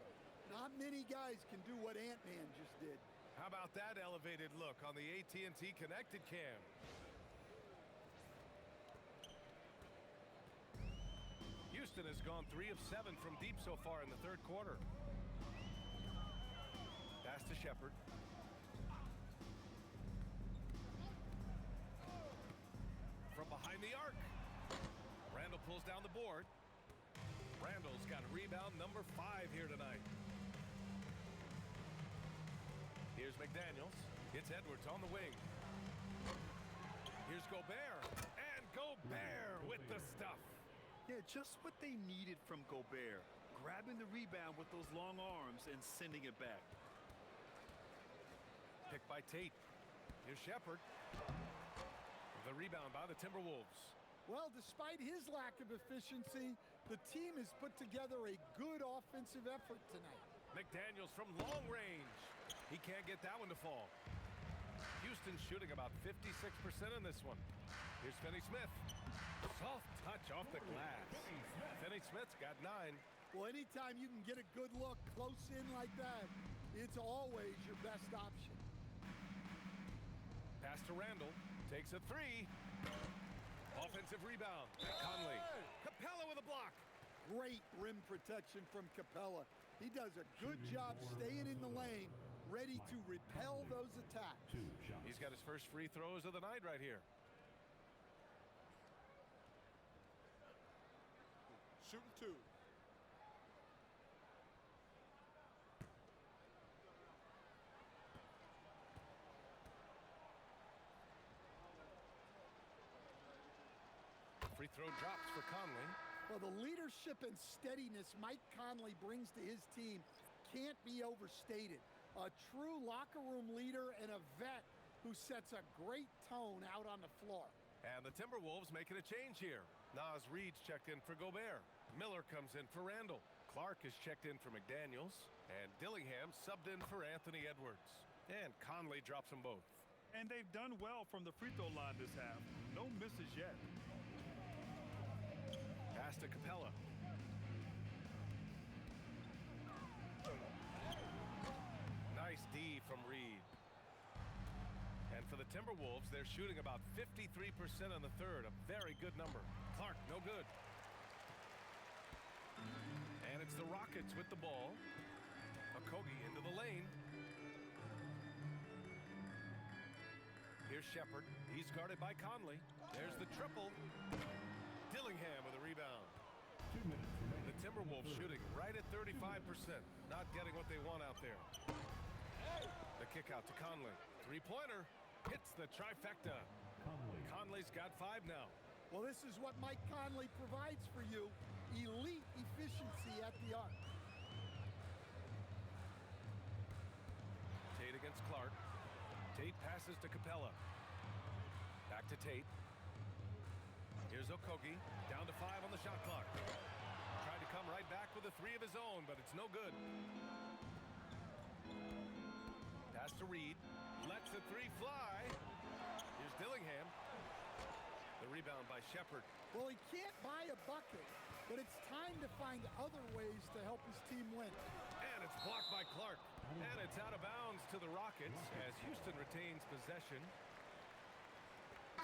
Not many guys can do what Ant-Man just did. How about that elevated look on the AT&T connected cam? Houston has gone 3 of 7 from deep so far in the third quarter. Pass to Shepherd. From behind the arc. Randall pulls down the board. Randall's got rebound number 5 here tonight. Here's McDaniels. It's Edwards on the wing. Here's Gobert. And Gobert with the stuff. Yeah, just what they needed from Gobert. Grabbing the rebound with those long arms and sending it back. Picked by Tate. Here's Shepherd. The rebound by the Timberwolves. Well, despite his lack of efficiency, the team has put together a good offensive effort tonight. McDaniels from long range. He can't get that one to fall. Houston's shooting about 56% in this one. Here's Finney-Smith. Soft touch off the glass. Finney-Smith's got 9. Well, anytime you can get a good look close in like that, it's always your best option. Pass to Randall. Takes a 3. Offensive rebound. Conley. Capella with a block. Great rim protection from Capella. He does a good job staying in the lane, ready to repel those attacks. He's got his first free throws of the night right here. Shooting 2. Free throw drops for Conley. Well, the leadership and steadiness Mike Conley brings to his team can't be overstated. A true locker room leader and a vet who sets a great tone out on the floor. And the Timberwolves making a change here. Naz Reid's checked in for Gobert. Miller comes in for Randall. Clark is checked in for McDaniels. And Dillingham subbed in for Anthony Edwards. And Conley drops them both. And they've done well from the free throw line this half. No misses yet. Pass to Capella. Nice D from Reid. And for the Timberwolves, they're shooting about 53% in the third. A very good number. Clark, no good. And it's the Rockets with the ball. Okogie into the lane. Here's Shepherd. He's guarded by Conley. There's the triple. Dillingham with a rebound. The Timberwolves shooting right at 35%. Not getting what they want out there. The kick out to Conley. Three-pointer. Hits the trifecta. Conley's got 5 now. Well, this is what Mike Conley provides for you. Elite efficiency at the arc. Tate against Clark. Tate passes to Capella. Back to Tate. Here's Okogie, down to 5 on the shot clock. Tried to come right back with a 3 of his own, but it's no good. Pass to Reed, lets the 3 fly. Here's Dillingham. The rebound by Shepherd. Well, he can't buy a bucket, but it's time to find other ways to help his team win. And it's blocked by Clark. And it's out of bounds to the Rockets as Houston retains possession.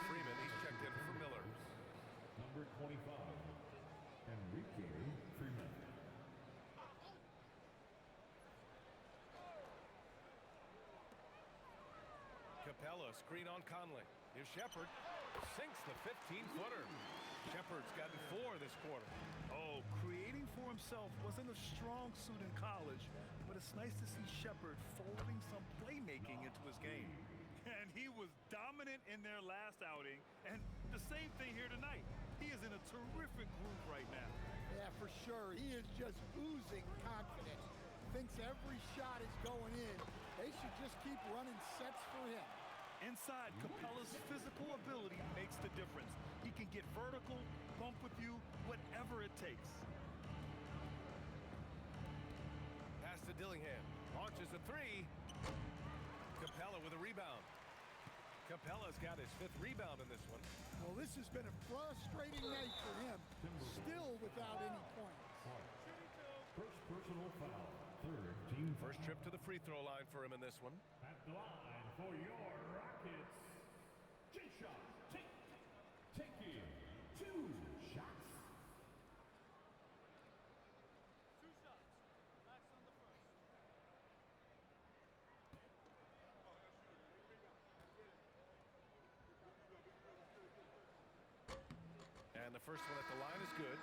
Freeman, he's checked in for Miller. Number 25, Enrique Freeman. Capella, screen on Conley. Here's Shepherd. Sinks the 15-footer. Shepherd's gotten 4 this quarter. Oh, creating for himself wasn't a strong suit in college, but it's nice to see Shepherd folding some playmaking into his game. And he was dominant in their last outing, and the same thing here tonight. He is in a terrific groove right now. Yeah, for sure. He is just oozing confidence. Thinks every shot is going in. They should just keep running sets for him. Inside, Capella's physical ability makes the difference. He can get vertical, bump with you, whatever it takes. Pass to Dillingham. Launches a 3. Capella with a rebound. Capella's got his 5th rebound in this one. Well, this has been a frustrating night for him. Still without any points. First personal foul. Third team. First trip to the free throw line for him in this one. At the line for your Rockets. J-Shot. Taking 2 shots. 2 shots. Max on the first. And the first one at the line is good.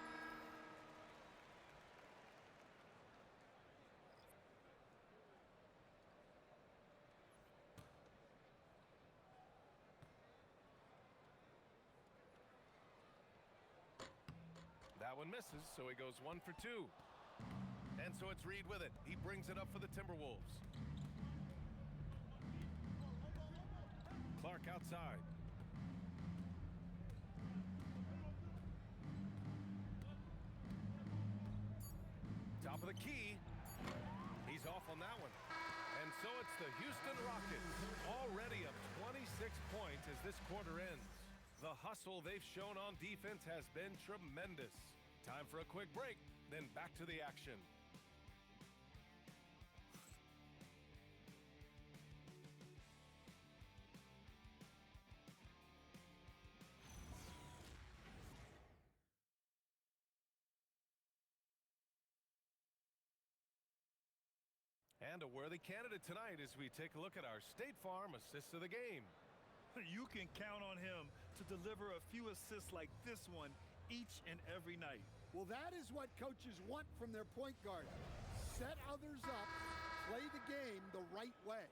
That one misses, so he goes 1 for 2. And so it's Reed with it. He brings it up for the Timberwolves. Clark outside. Top of the key. He's off on that one. And so it's the Houston Rockets, already up 26 points as this quarter ends. The hustle they've shown on defense has been tremendous. Time for a quick break, then back to the action. And a worthy candidate tonight as we take a look at our State Farm assists of the game. You can count on him to deliver a few assists like this one each and every night. Well, that is what coaches want from their point guard. Set others up, play the game the right way.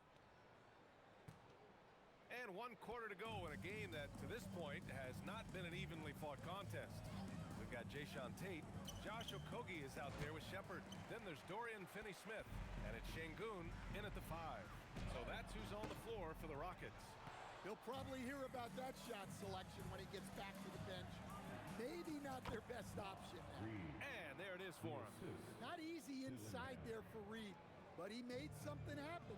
And 1 quarter to go in a game that, to this point, has not been an evenly fought contest. We've got Jae'Sean Tate. Josh Okogie is out there with Shepherd. Then there's Dorian Finney-Smith. And it's Sengun in at the 5. So that's who's on the floor for the Rockets. He'll probably hear about that shot selection when he gets back to the bench. Maybe not their best option now. And there it is for him. Not easy inside there for Reed, but he made something happen.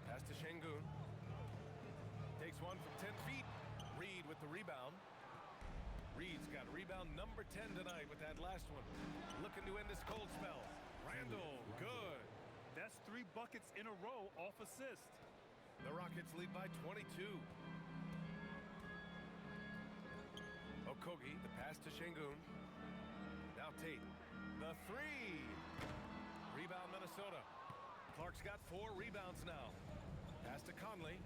Pass to Sengun. Takes one from 10 feet. Reed with the rebound. Reed's got rebound number 10 tonight with that last one. Looking to end this cold spell. Randall, good. That's 3 buckets in a row off assist. The Rockets lead by 22. Okogie, the pass to Sengun. Now Tate, the 3. Rebound Minnesota. Clark's got 4 rebounds now. Pass to Conley.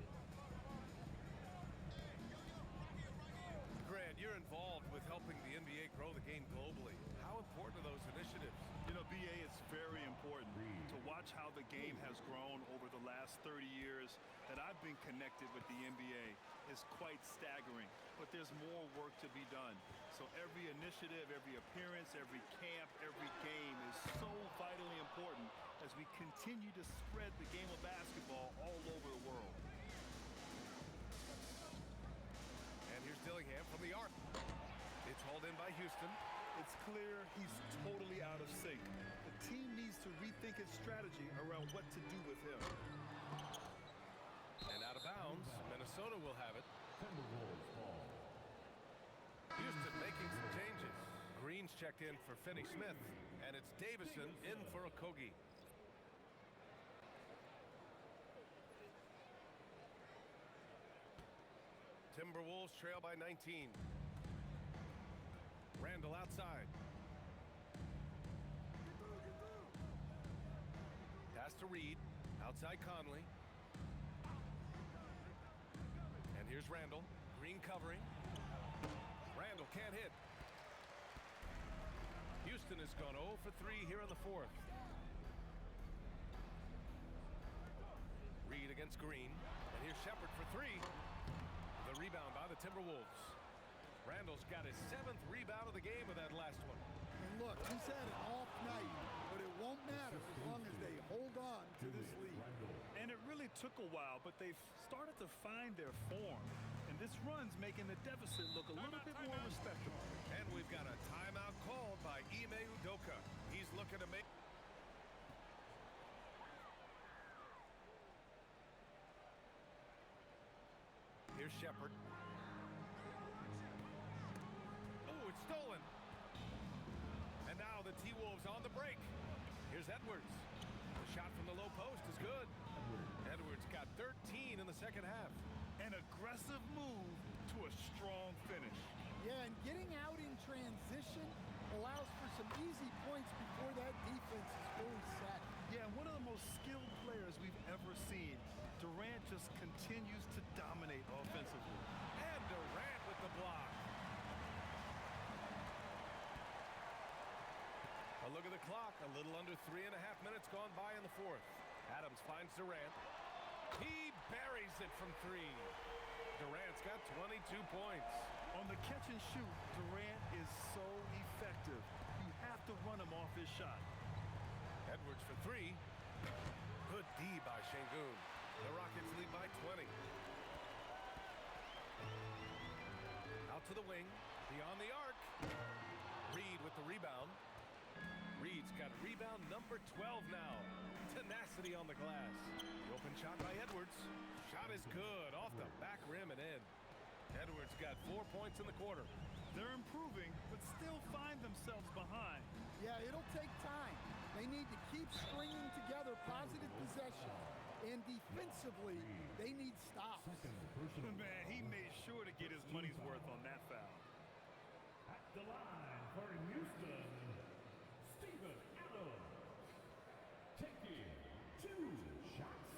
Grant, you're involved with helping the NBA grow the game globally. How important are those initiatives? You know, BA, it's very important to watch how the game has grown over the last 30 years that I've been connected with the NBA. is quite staggering, but there's more work to be done. So every initiative, every appearance, every camp, every game is so vitally important as we continue to spread the game of basketball all over the world. And here's Dillingham from the arc. It's hauled in by Houston. It's clear he's totally out of sync. The team needs to rethink its strategy around what to do with him. And out of bounds, Minnesota will have it. Timberwolves ball. Houston making some changes. Green's checked in for Finney-Smith, and it's Davison in for Okogie. Timberwolves trail by 19. Randall outside. Pass to Reed. Outside Conley. And here's Randall. Green covering. Randall can't hit. Houston has gone 0 for 3 here in the fourth. Reed against Green. And here's Shepherd for 3. The rebound by the Timberwolves. Randall's got his 7th rebound of the game with that last one. And look, he's had an off night, but it won't matter as long as they hold on to this lead. And it really took a while, but they've started to find their form. And this run's making the deficit look a little bit more respectable. And we've got a timeout called by Ime Udoka. He's looking to make... Here's Shepherd. Oh, it's stolen. And now the T-Wolves on the break. Here's Edwards. The shot from the low post is good. Edwards got 13 in the second half. An aggressive move to a strong finish. Yeah, and getting out in transition allows for some easy points before that defense is fully set. Yeah, and one of the most skilled players we've ever seen. Durant just continues to dominate offensively. And Durant with the block. A look at the clock. A little under 3.5 minutes gone by in the fourth. Adams finds Durant. He buries it from 3. Durant's got 22 points. On the catch and shoot, Durant is so effective. You have to run him off his shot. Edwards for 3. Good D by Sengun. The Rockets lead by 20. Out to the wing. Beyond the arc. Reed with the rebound. Reed's got rebound number 12 now. Tenacity on the glass. The open shot by Edwards. Shot is good. Off the back rim and in. Edwards got 4 points in the quarter. They're improving, but still find themselves behind. Yeah, it'll take time. They need to keep stringing together positive possession. And defensively, they need stops. Man, he made sure to get his money's worth on that foul. At the line for Houston, Steven Adams. Taking 2 shots.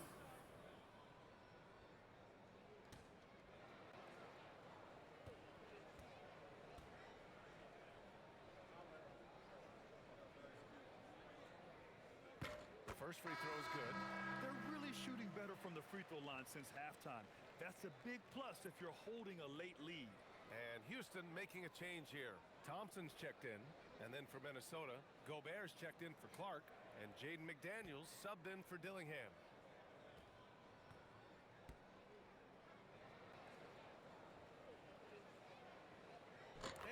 The first free throw is good. They're really shooting better from the free throw line since halftime. That's a big plus if you're holding a late lead. And Houston making a change here. Thompson's checked in. And then for Minnesota, Gobert's checked in for Clark. And Jaden McDaniels subbed in for Dillingham.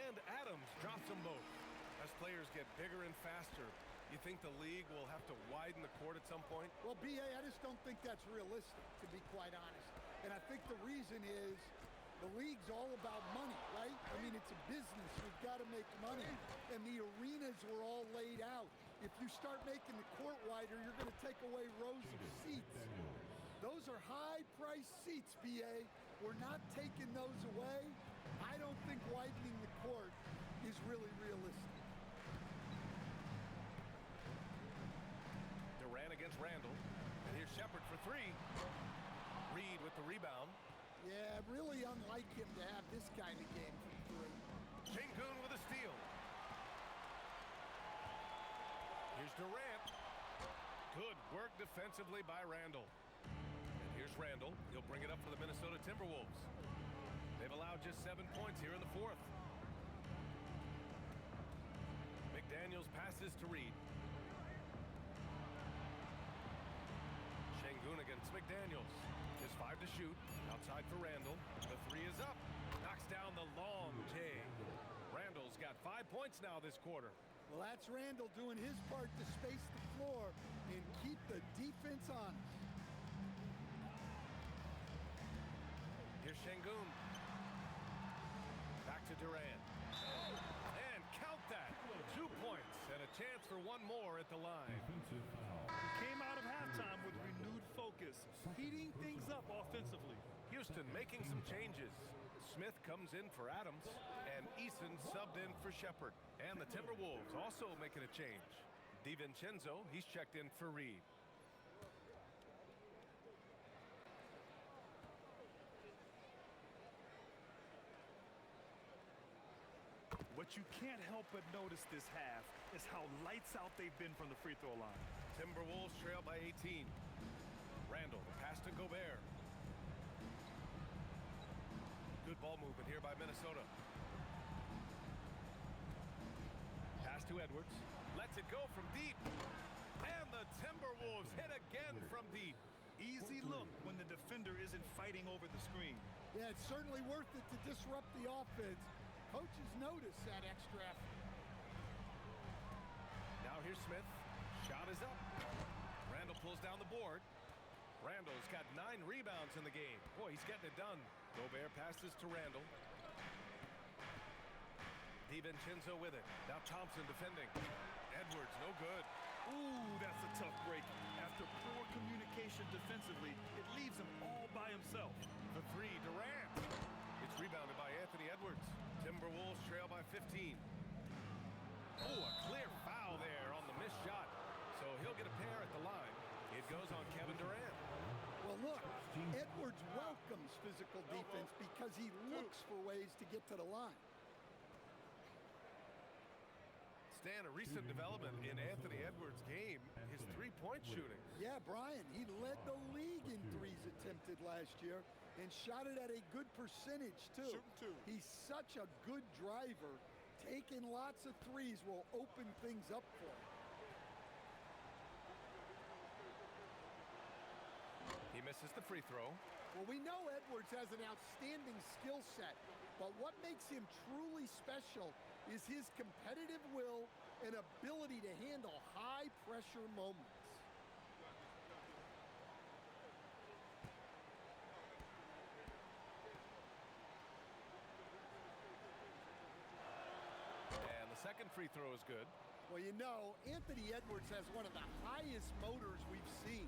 And Adams drops them both. As players get bigger and faster, you think the league will have to widen the court at some point? Well, B.A., I just don't think that's realistic, to be quite honest. And I think the reason is the league's all about money, right? I mean, it's a business. We've got to make money. And the arenas were all laid out. If you start making the court wider, you're going to take away rows of seats. Those are high-priced seats, B.A. We're not taking those away. I don't think widening the court is really realistic. Durant against Randall. And here's Shepherd for 3. Reed with the rebound. Yeah, really unlike him to have this kind of game from 3. Sengun with a steal. Here's Durant. Good work defensively by Randall. And here's Randall. He'll bring it up for the Minnesota Timberwolves. They've allowed just 7 points here in the fourth. McDaniels passes to Reed. Sengun against McDaniels. Just 5 to shoot. Outside for Randall. The 3 is up. Knocks down the long J. Randall's got 5 points now this quarter. Well, that's Randall doing his part to space the floor and keep the defense honest. Here's Sengun. Back to Durant. And count that. 2 points and a chance for one more at the line. Defensive foul. Came out of halftime with renewed focus, heating things up offensively. Houston making some changes. Smith comes in for Adams, and Eason subbed in for Shepherd. And the Timberwolves also making a change. DiVincenzo, he's checked in for Reed. What you can't help but notice this half is how lights out they've been from the free throw line. Timberwolves trail by 18. Randall, the pass to Gobert. Good ball movement here by Minnesota. Pass to Edwards. Lets it go from deep. And the Timberwolves hit again from deep. Easy look when the defender isn't fighting over the screen. Yeah, it's certainly worth it to disrupt the offense. Coaches notice that extra effort. Now here's Smith. Shot is up. Randall pulls down the board. Randall's got 9 rebounds in the game. Boy, he's getting it done. Gobert passes to Randall. DiVincenzo with it. Now Thompson defending. Edwards, no good. Ooh, that's a tough break. After poor communication defensively, it leaves him all by himself. The 3, Durant. It's rebounded by Anthony Edwards. Timberwolves trail by 15. Oh, a clear foul there on the missed shot. So he'll get a pair at the line. It goes on Kevin Durant. Well, look, Edwards welcomes physical defense because he looks for ways to get to the line. Stan, a recent development in Anthony Edwards' game, his three-point shooting. Yeah, Brian, he led the league in threes attempted last year and shot it at a good percentage, too. Shooting 2. He's such a good driver. Taking lots of threes will open things up for him. He misses the free throw. Well, we know Edwards has an outstanding skill set, but what makes him truly special is his competitive will and ability to handle high-pressure moments. And the second free throw is good. Well, you know, Anthony Edwards has one of the highest motors we've seen.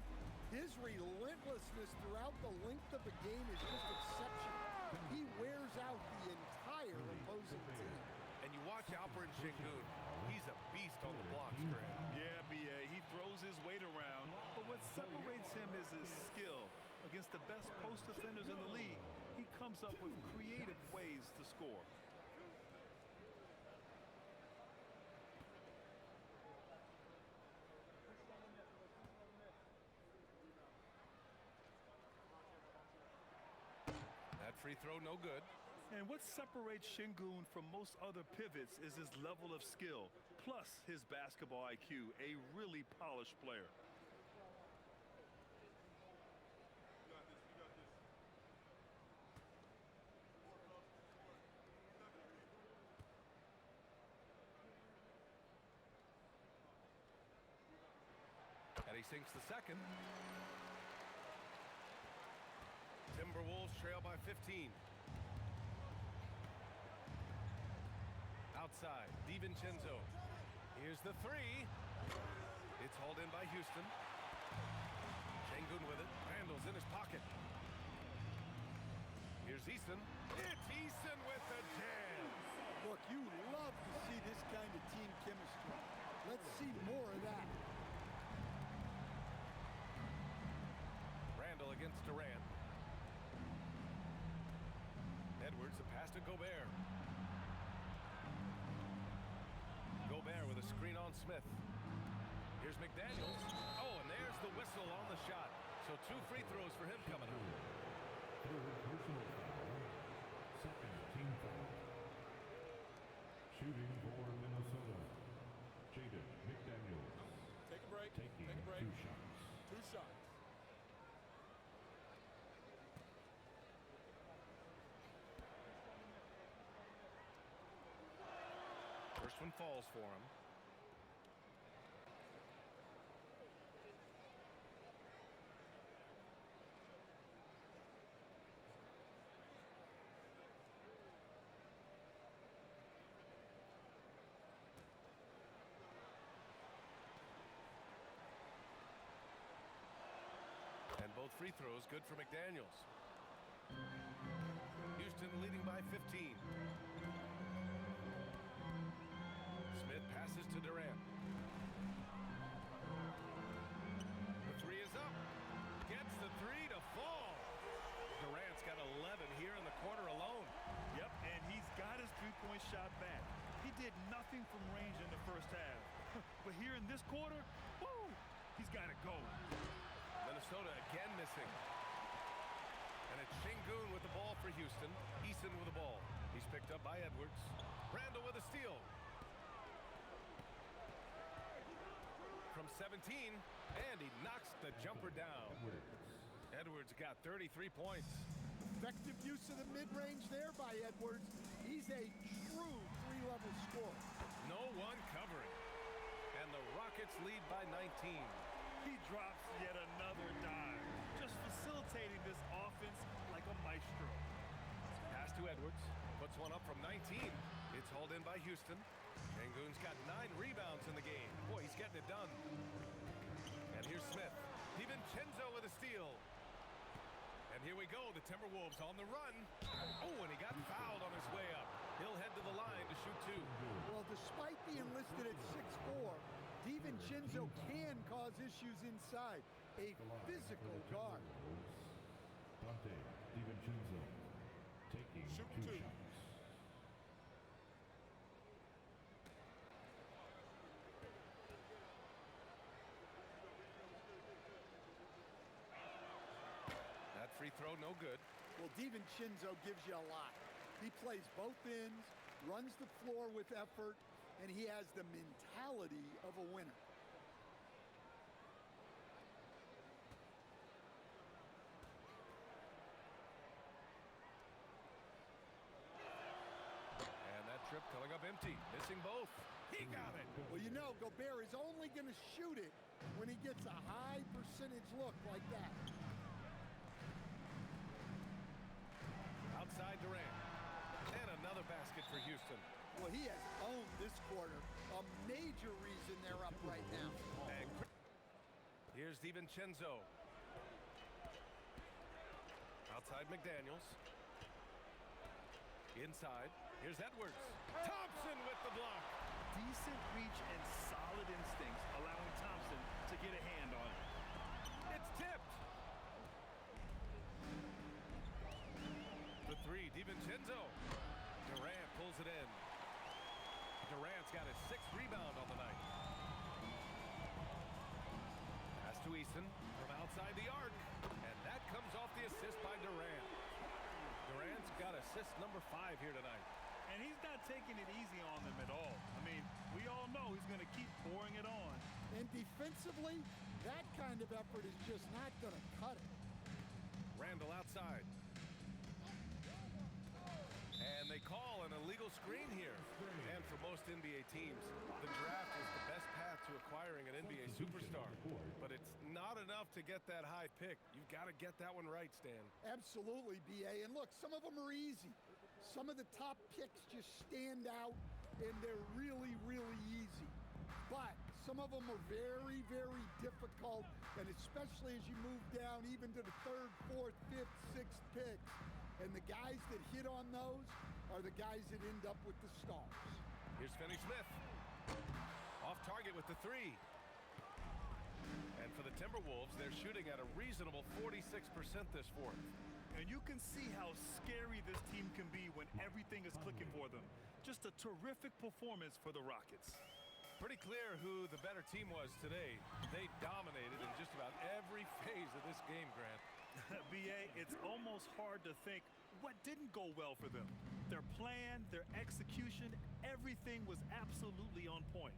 His relentlessness throughout the length of the game is just exceptional. He wears out the entire opposing team. And you watch Alperen Sengun. He's a beast on the blocks, Grant. Yeah, B.A., he throws his weight around, but what separates him is his skill. Against the best post defenders in the league, he comes up with creative ways to score. Free throw, no good. And what separates Sengun from most other pivots is his level of skill, plus his basketball IQ, a really polished player. And he sinks the second. Timberwolves trail by 15. Outside, DiVincenzo. Here's the 3. It's hauled in by Houston. Sengun with it. Randall's in his pocket. Here's Eason. It's Eason with the jam. Look, you love to see this kind of team chemistry. Let's see more of that. Randall against Durant. Edwards, the pass to Gobert. Gobert with a screen on Smith. Here's McDaniels. Oh, and there's the whistle on the shot. So 2 free throws for him coming up. Third personal foul. Second Shooting for Minnesota, Jaden McDaniels. Take a break. Taking Take a break. 2 shots. 2 shots. First one falls for him. And both free throws good for McDaniels. Houston leading by 15. Smith passes to Durant. The three is up. Gets the three to fall. Durant's got 11 here in the quarter alone. Yep, and he's got his three-point shot back. He did nothing from range in the first half. But here in this quarter, woo, he's got it going. Minnesota again missing. And it's Sengun with the ball for Houston. Eason with the ball. He's picked up by Edwards. Randall with a steal. From 17, and he knocks the jumper down. Edwards got 33 points. Effective use of the mid-range there by Edwards. He's a true three-level scorer. No one covering. And the Rockets lead by 19. He drops yet another dime, just facilitating this offense like a maestro. Pass to Edwards. Puts one up from 19. It's hauled in by Houston. Sengun's got 9 rebounds in the game. Boy, he's getting it done. And here's Smith. DiVincenzo with a steal. And here we go. The Timberwolves on the run. Oh, and he got fouled on his way up. He'll head to the line to shoot 2. Well, despite being listed at 6'4", DiVincenzo can cause issues inside. A physical guard. Dante DiVincenzo taking Shoot 2 2. shots. That free throw no good. Well, DiVincenzo gives you a lot. He plays both ends, runs the floor with effort, and he has the mentality of a winner. And that trip coming up empty. Missing both. He got it. Well, you know, Gobert is only going to shoot it when he gets a high percentage look like that. Outside Durant. And another basket for Houston. Well, he has owned this quarter. A major reason they're up right now. And here's DiVincenzo. Outside McDaniels. Inside. Here's Edwards. Thompson with the block. Decent reach and solid instincts, allowing Thompson to get a hand on it. It's tipped. The three, DiVincenzo. Durant pulls it in. Durant's got his 6th rebound on the night. Pass to Eason from outside the arc. And that comes off the assist by Durant. Durant's got assist number 5 here tonight. And he's not taking it easy on them at all. I mean, we all know he's going to keep pouring it on. And defensively, that kind of effort is just not going to cut it. Randall outside. And they call an illegal screen here. And for most NBA teams, the draft is the best path to acquiring an NBA superstar. But it's not enough to get that high pick. You've got to get that one right, Stan. Absolutely, B.A. And look, some of them are easy. Some of the top picks just stand out, and they're really, really easy. But some of them are very, very difficult, and especially as you move down even to the 3rd, 4th, 5th, 6th picks. And the guys that hit on those are the guys that end up with the stars. Here's Finney Smith. Off target with the 3. And for the Timberwolves, they're shooting at a reasonable 46% this 4th. And you can see how scary this team can be when everything is clicking for them. Just a terrific performance for the Rockets. Pretty clear who the better team was today. They dominated in just about every phase of this game, Grant. B.A., it's almost hard to think What didn't go well for them? Their plan, their execution, everything was absolutely on point.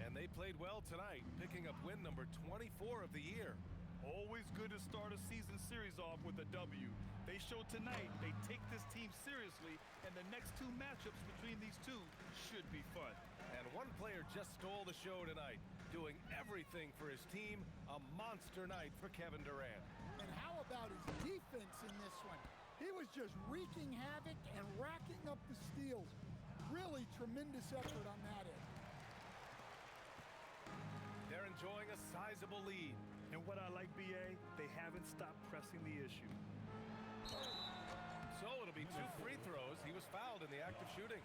And they played well tonight, picking up win number 24 of the year. Always good to start a season series off with a W. They showed tonight they take this team seriously, and the next two matchups between these two should be fun. And one player just stole the show tonight, doing everything for his team. A monster night for Kevin Durant. And how about his defense in this one? He was just wreaking havoc and racking up the steals. Really tremendous effort on that end. They're enjoying a sizable lead. And what I like, BA, they haven't stopped pressing the issue. So it'll be 2 free throws. He was fouled in the act of shooting.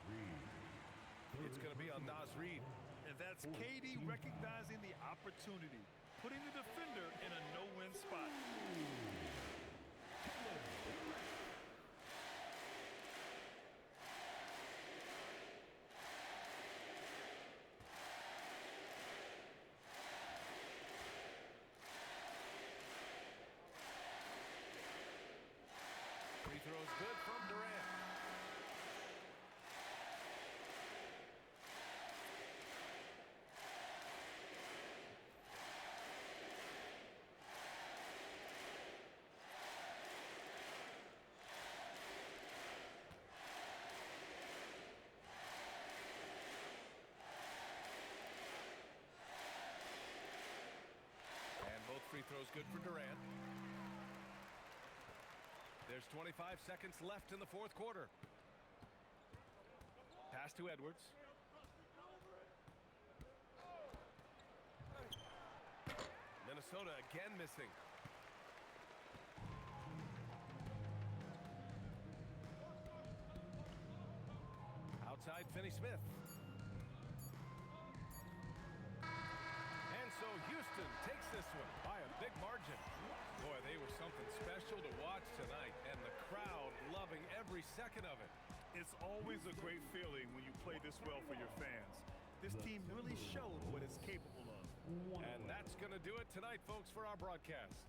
It's going to be on Naz Reid. And that's KD recognizing the opportunity, putting the defender in a no-win spot. Free throws good from Durant. And both free throws good for Durant. There's 25 seconds left in the fourth quarter. Pass to Edwards. Minnesota again missing. Outside Finney-Smith. And so Houston takes this one by a big margin. Boy, they were something special to watch tonight, and the crowd loving every second of it. It's always a great feeling when you play this well for your fans. This team really showed what it's capable of. And that's going to do it tonight, folks, for our broadcast.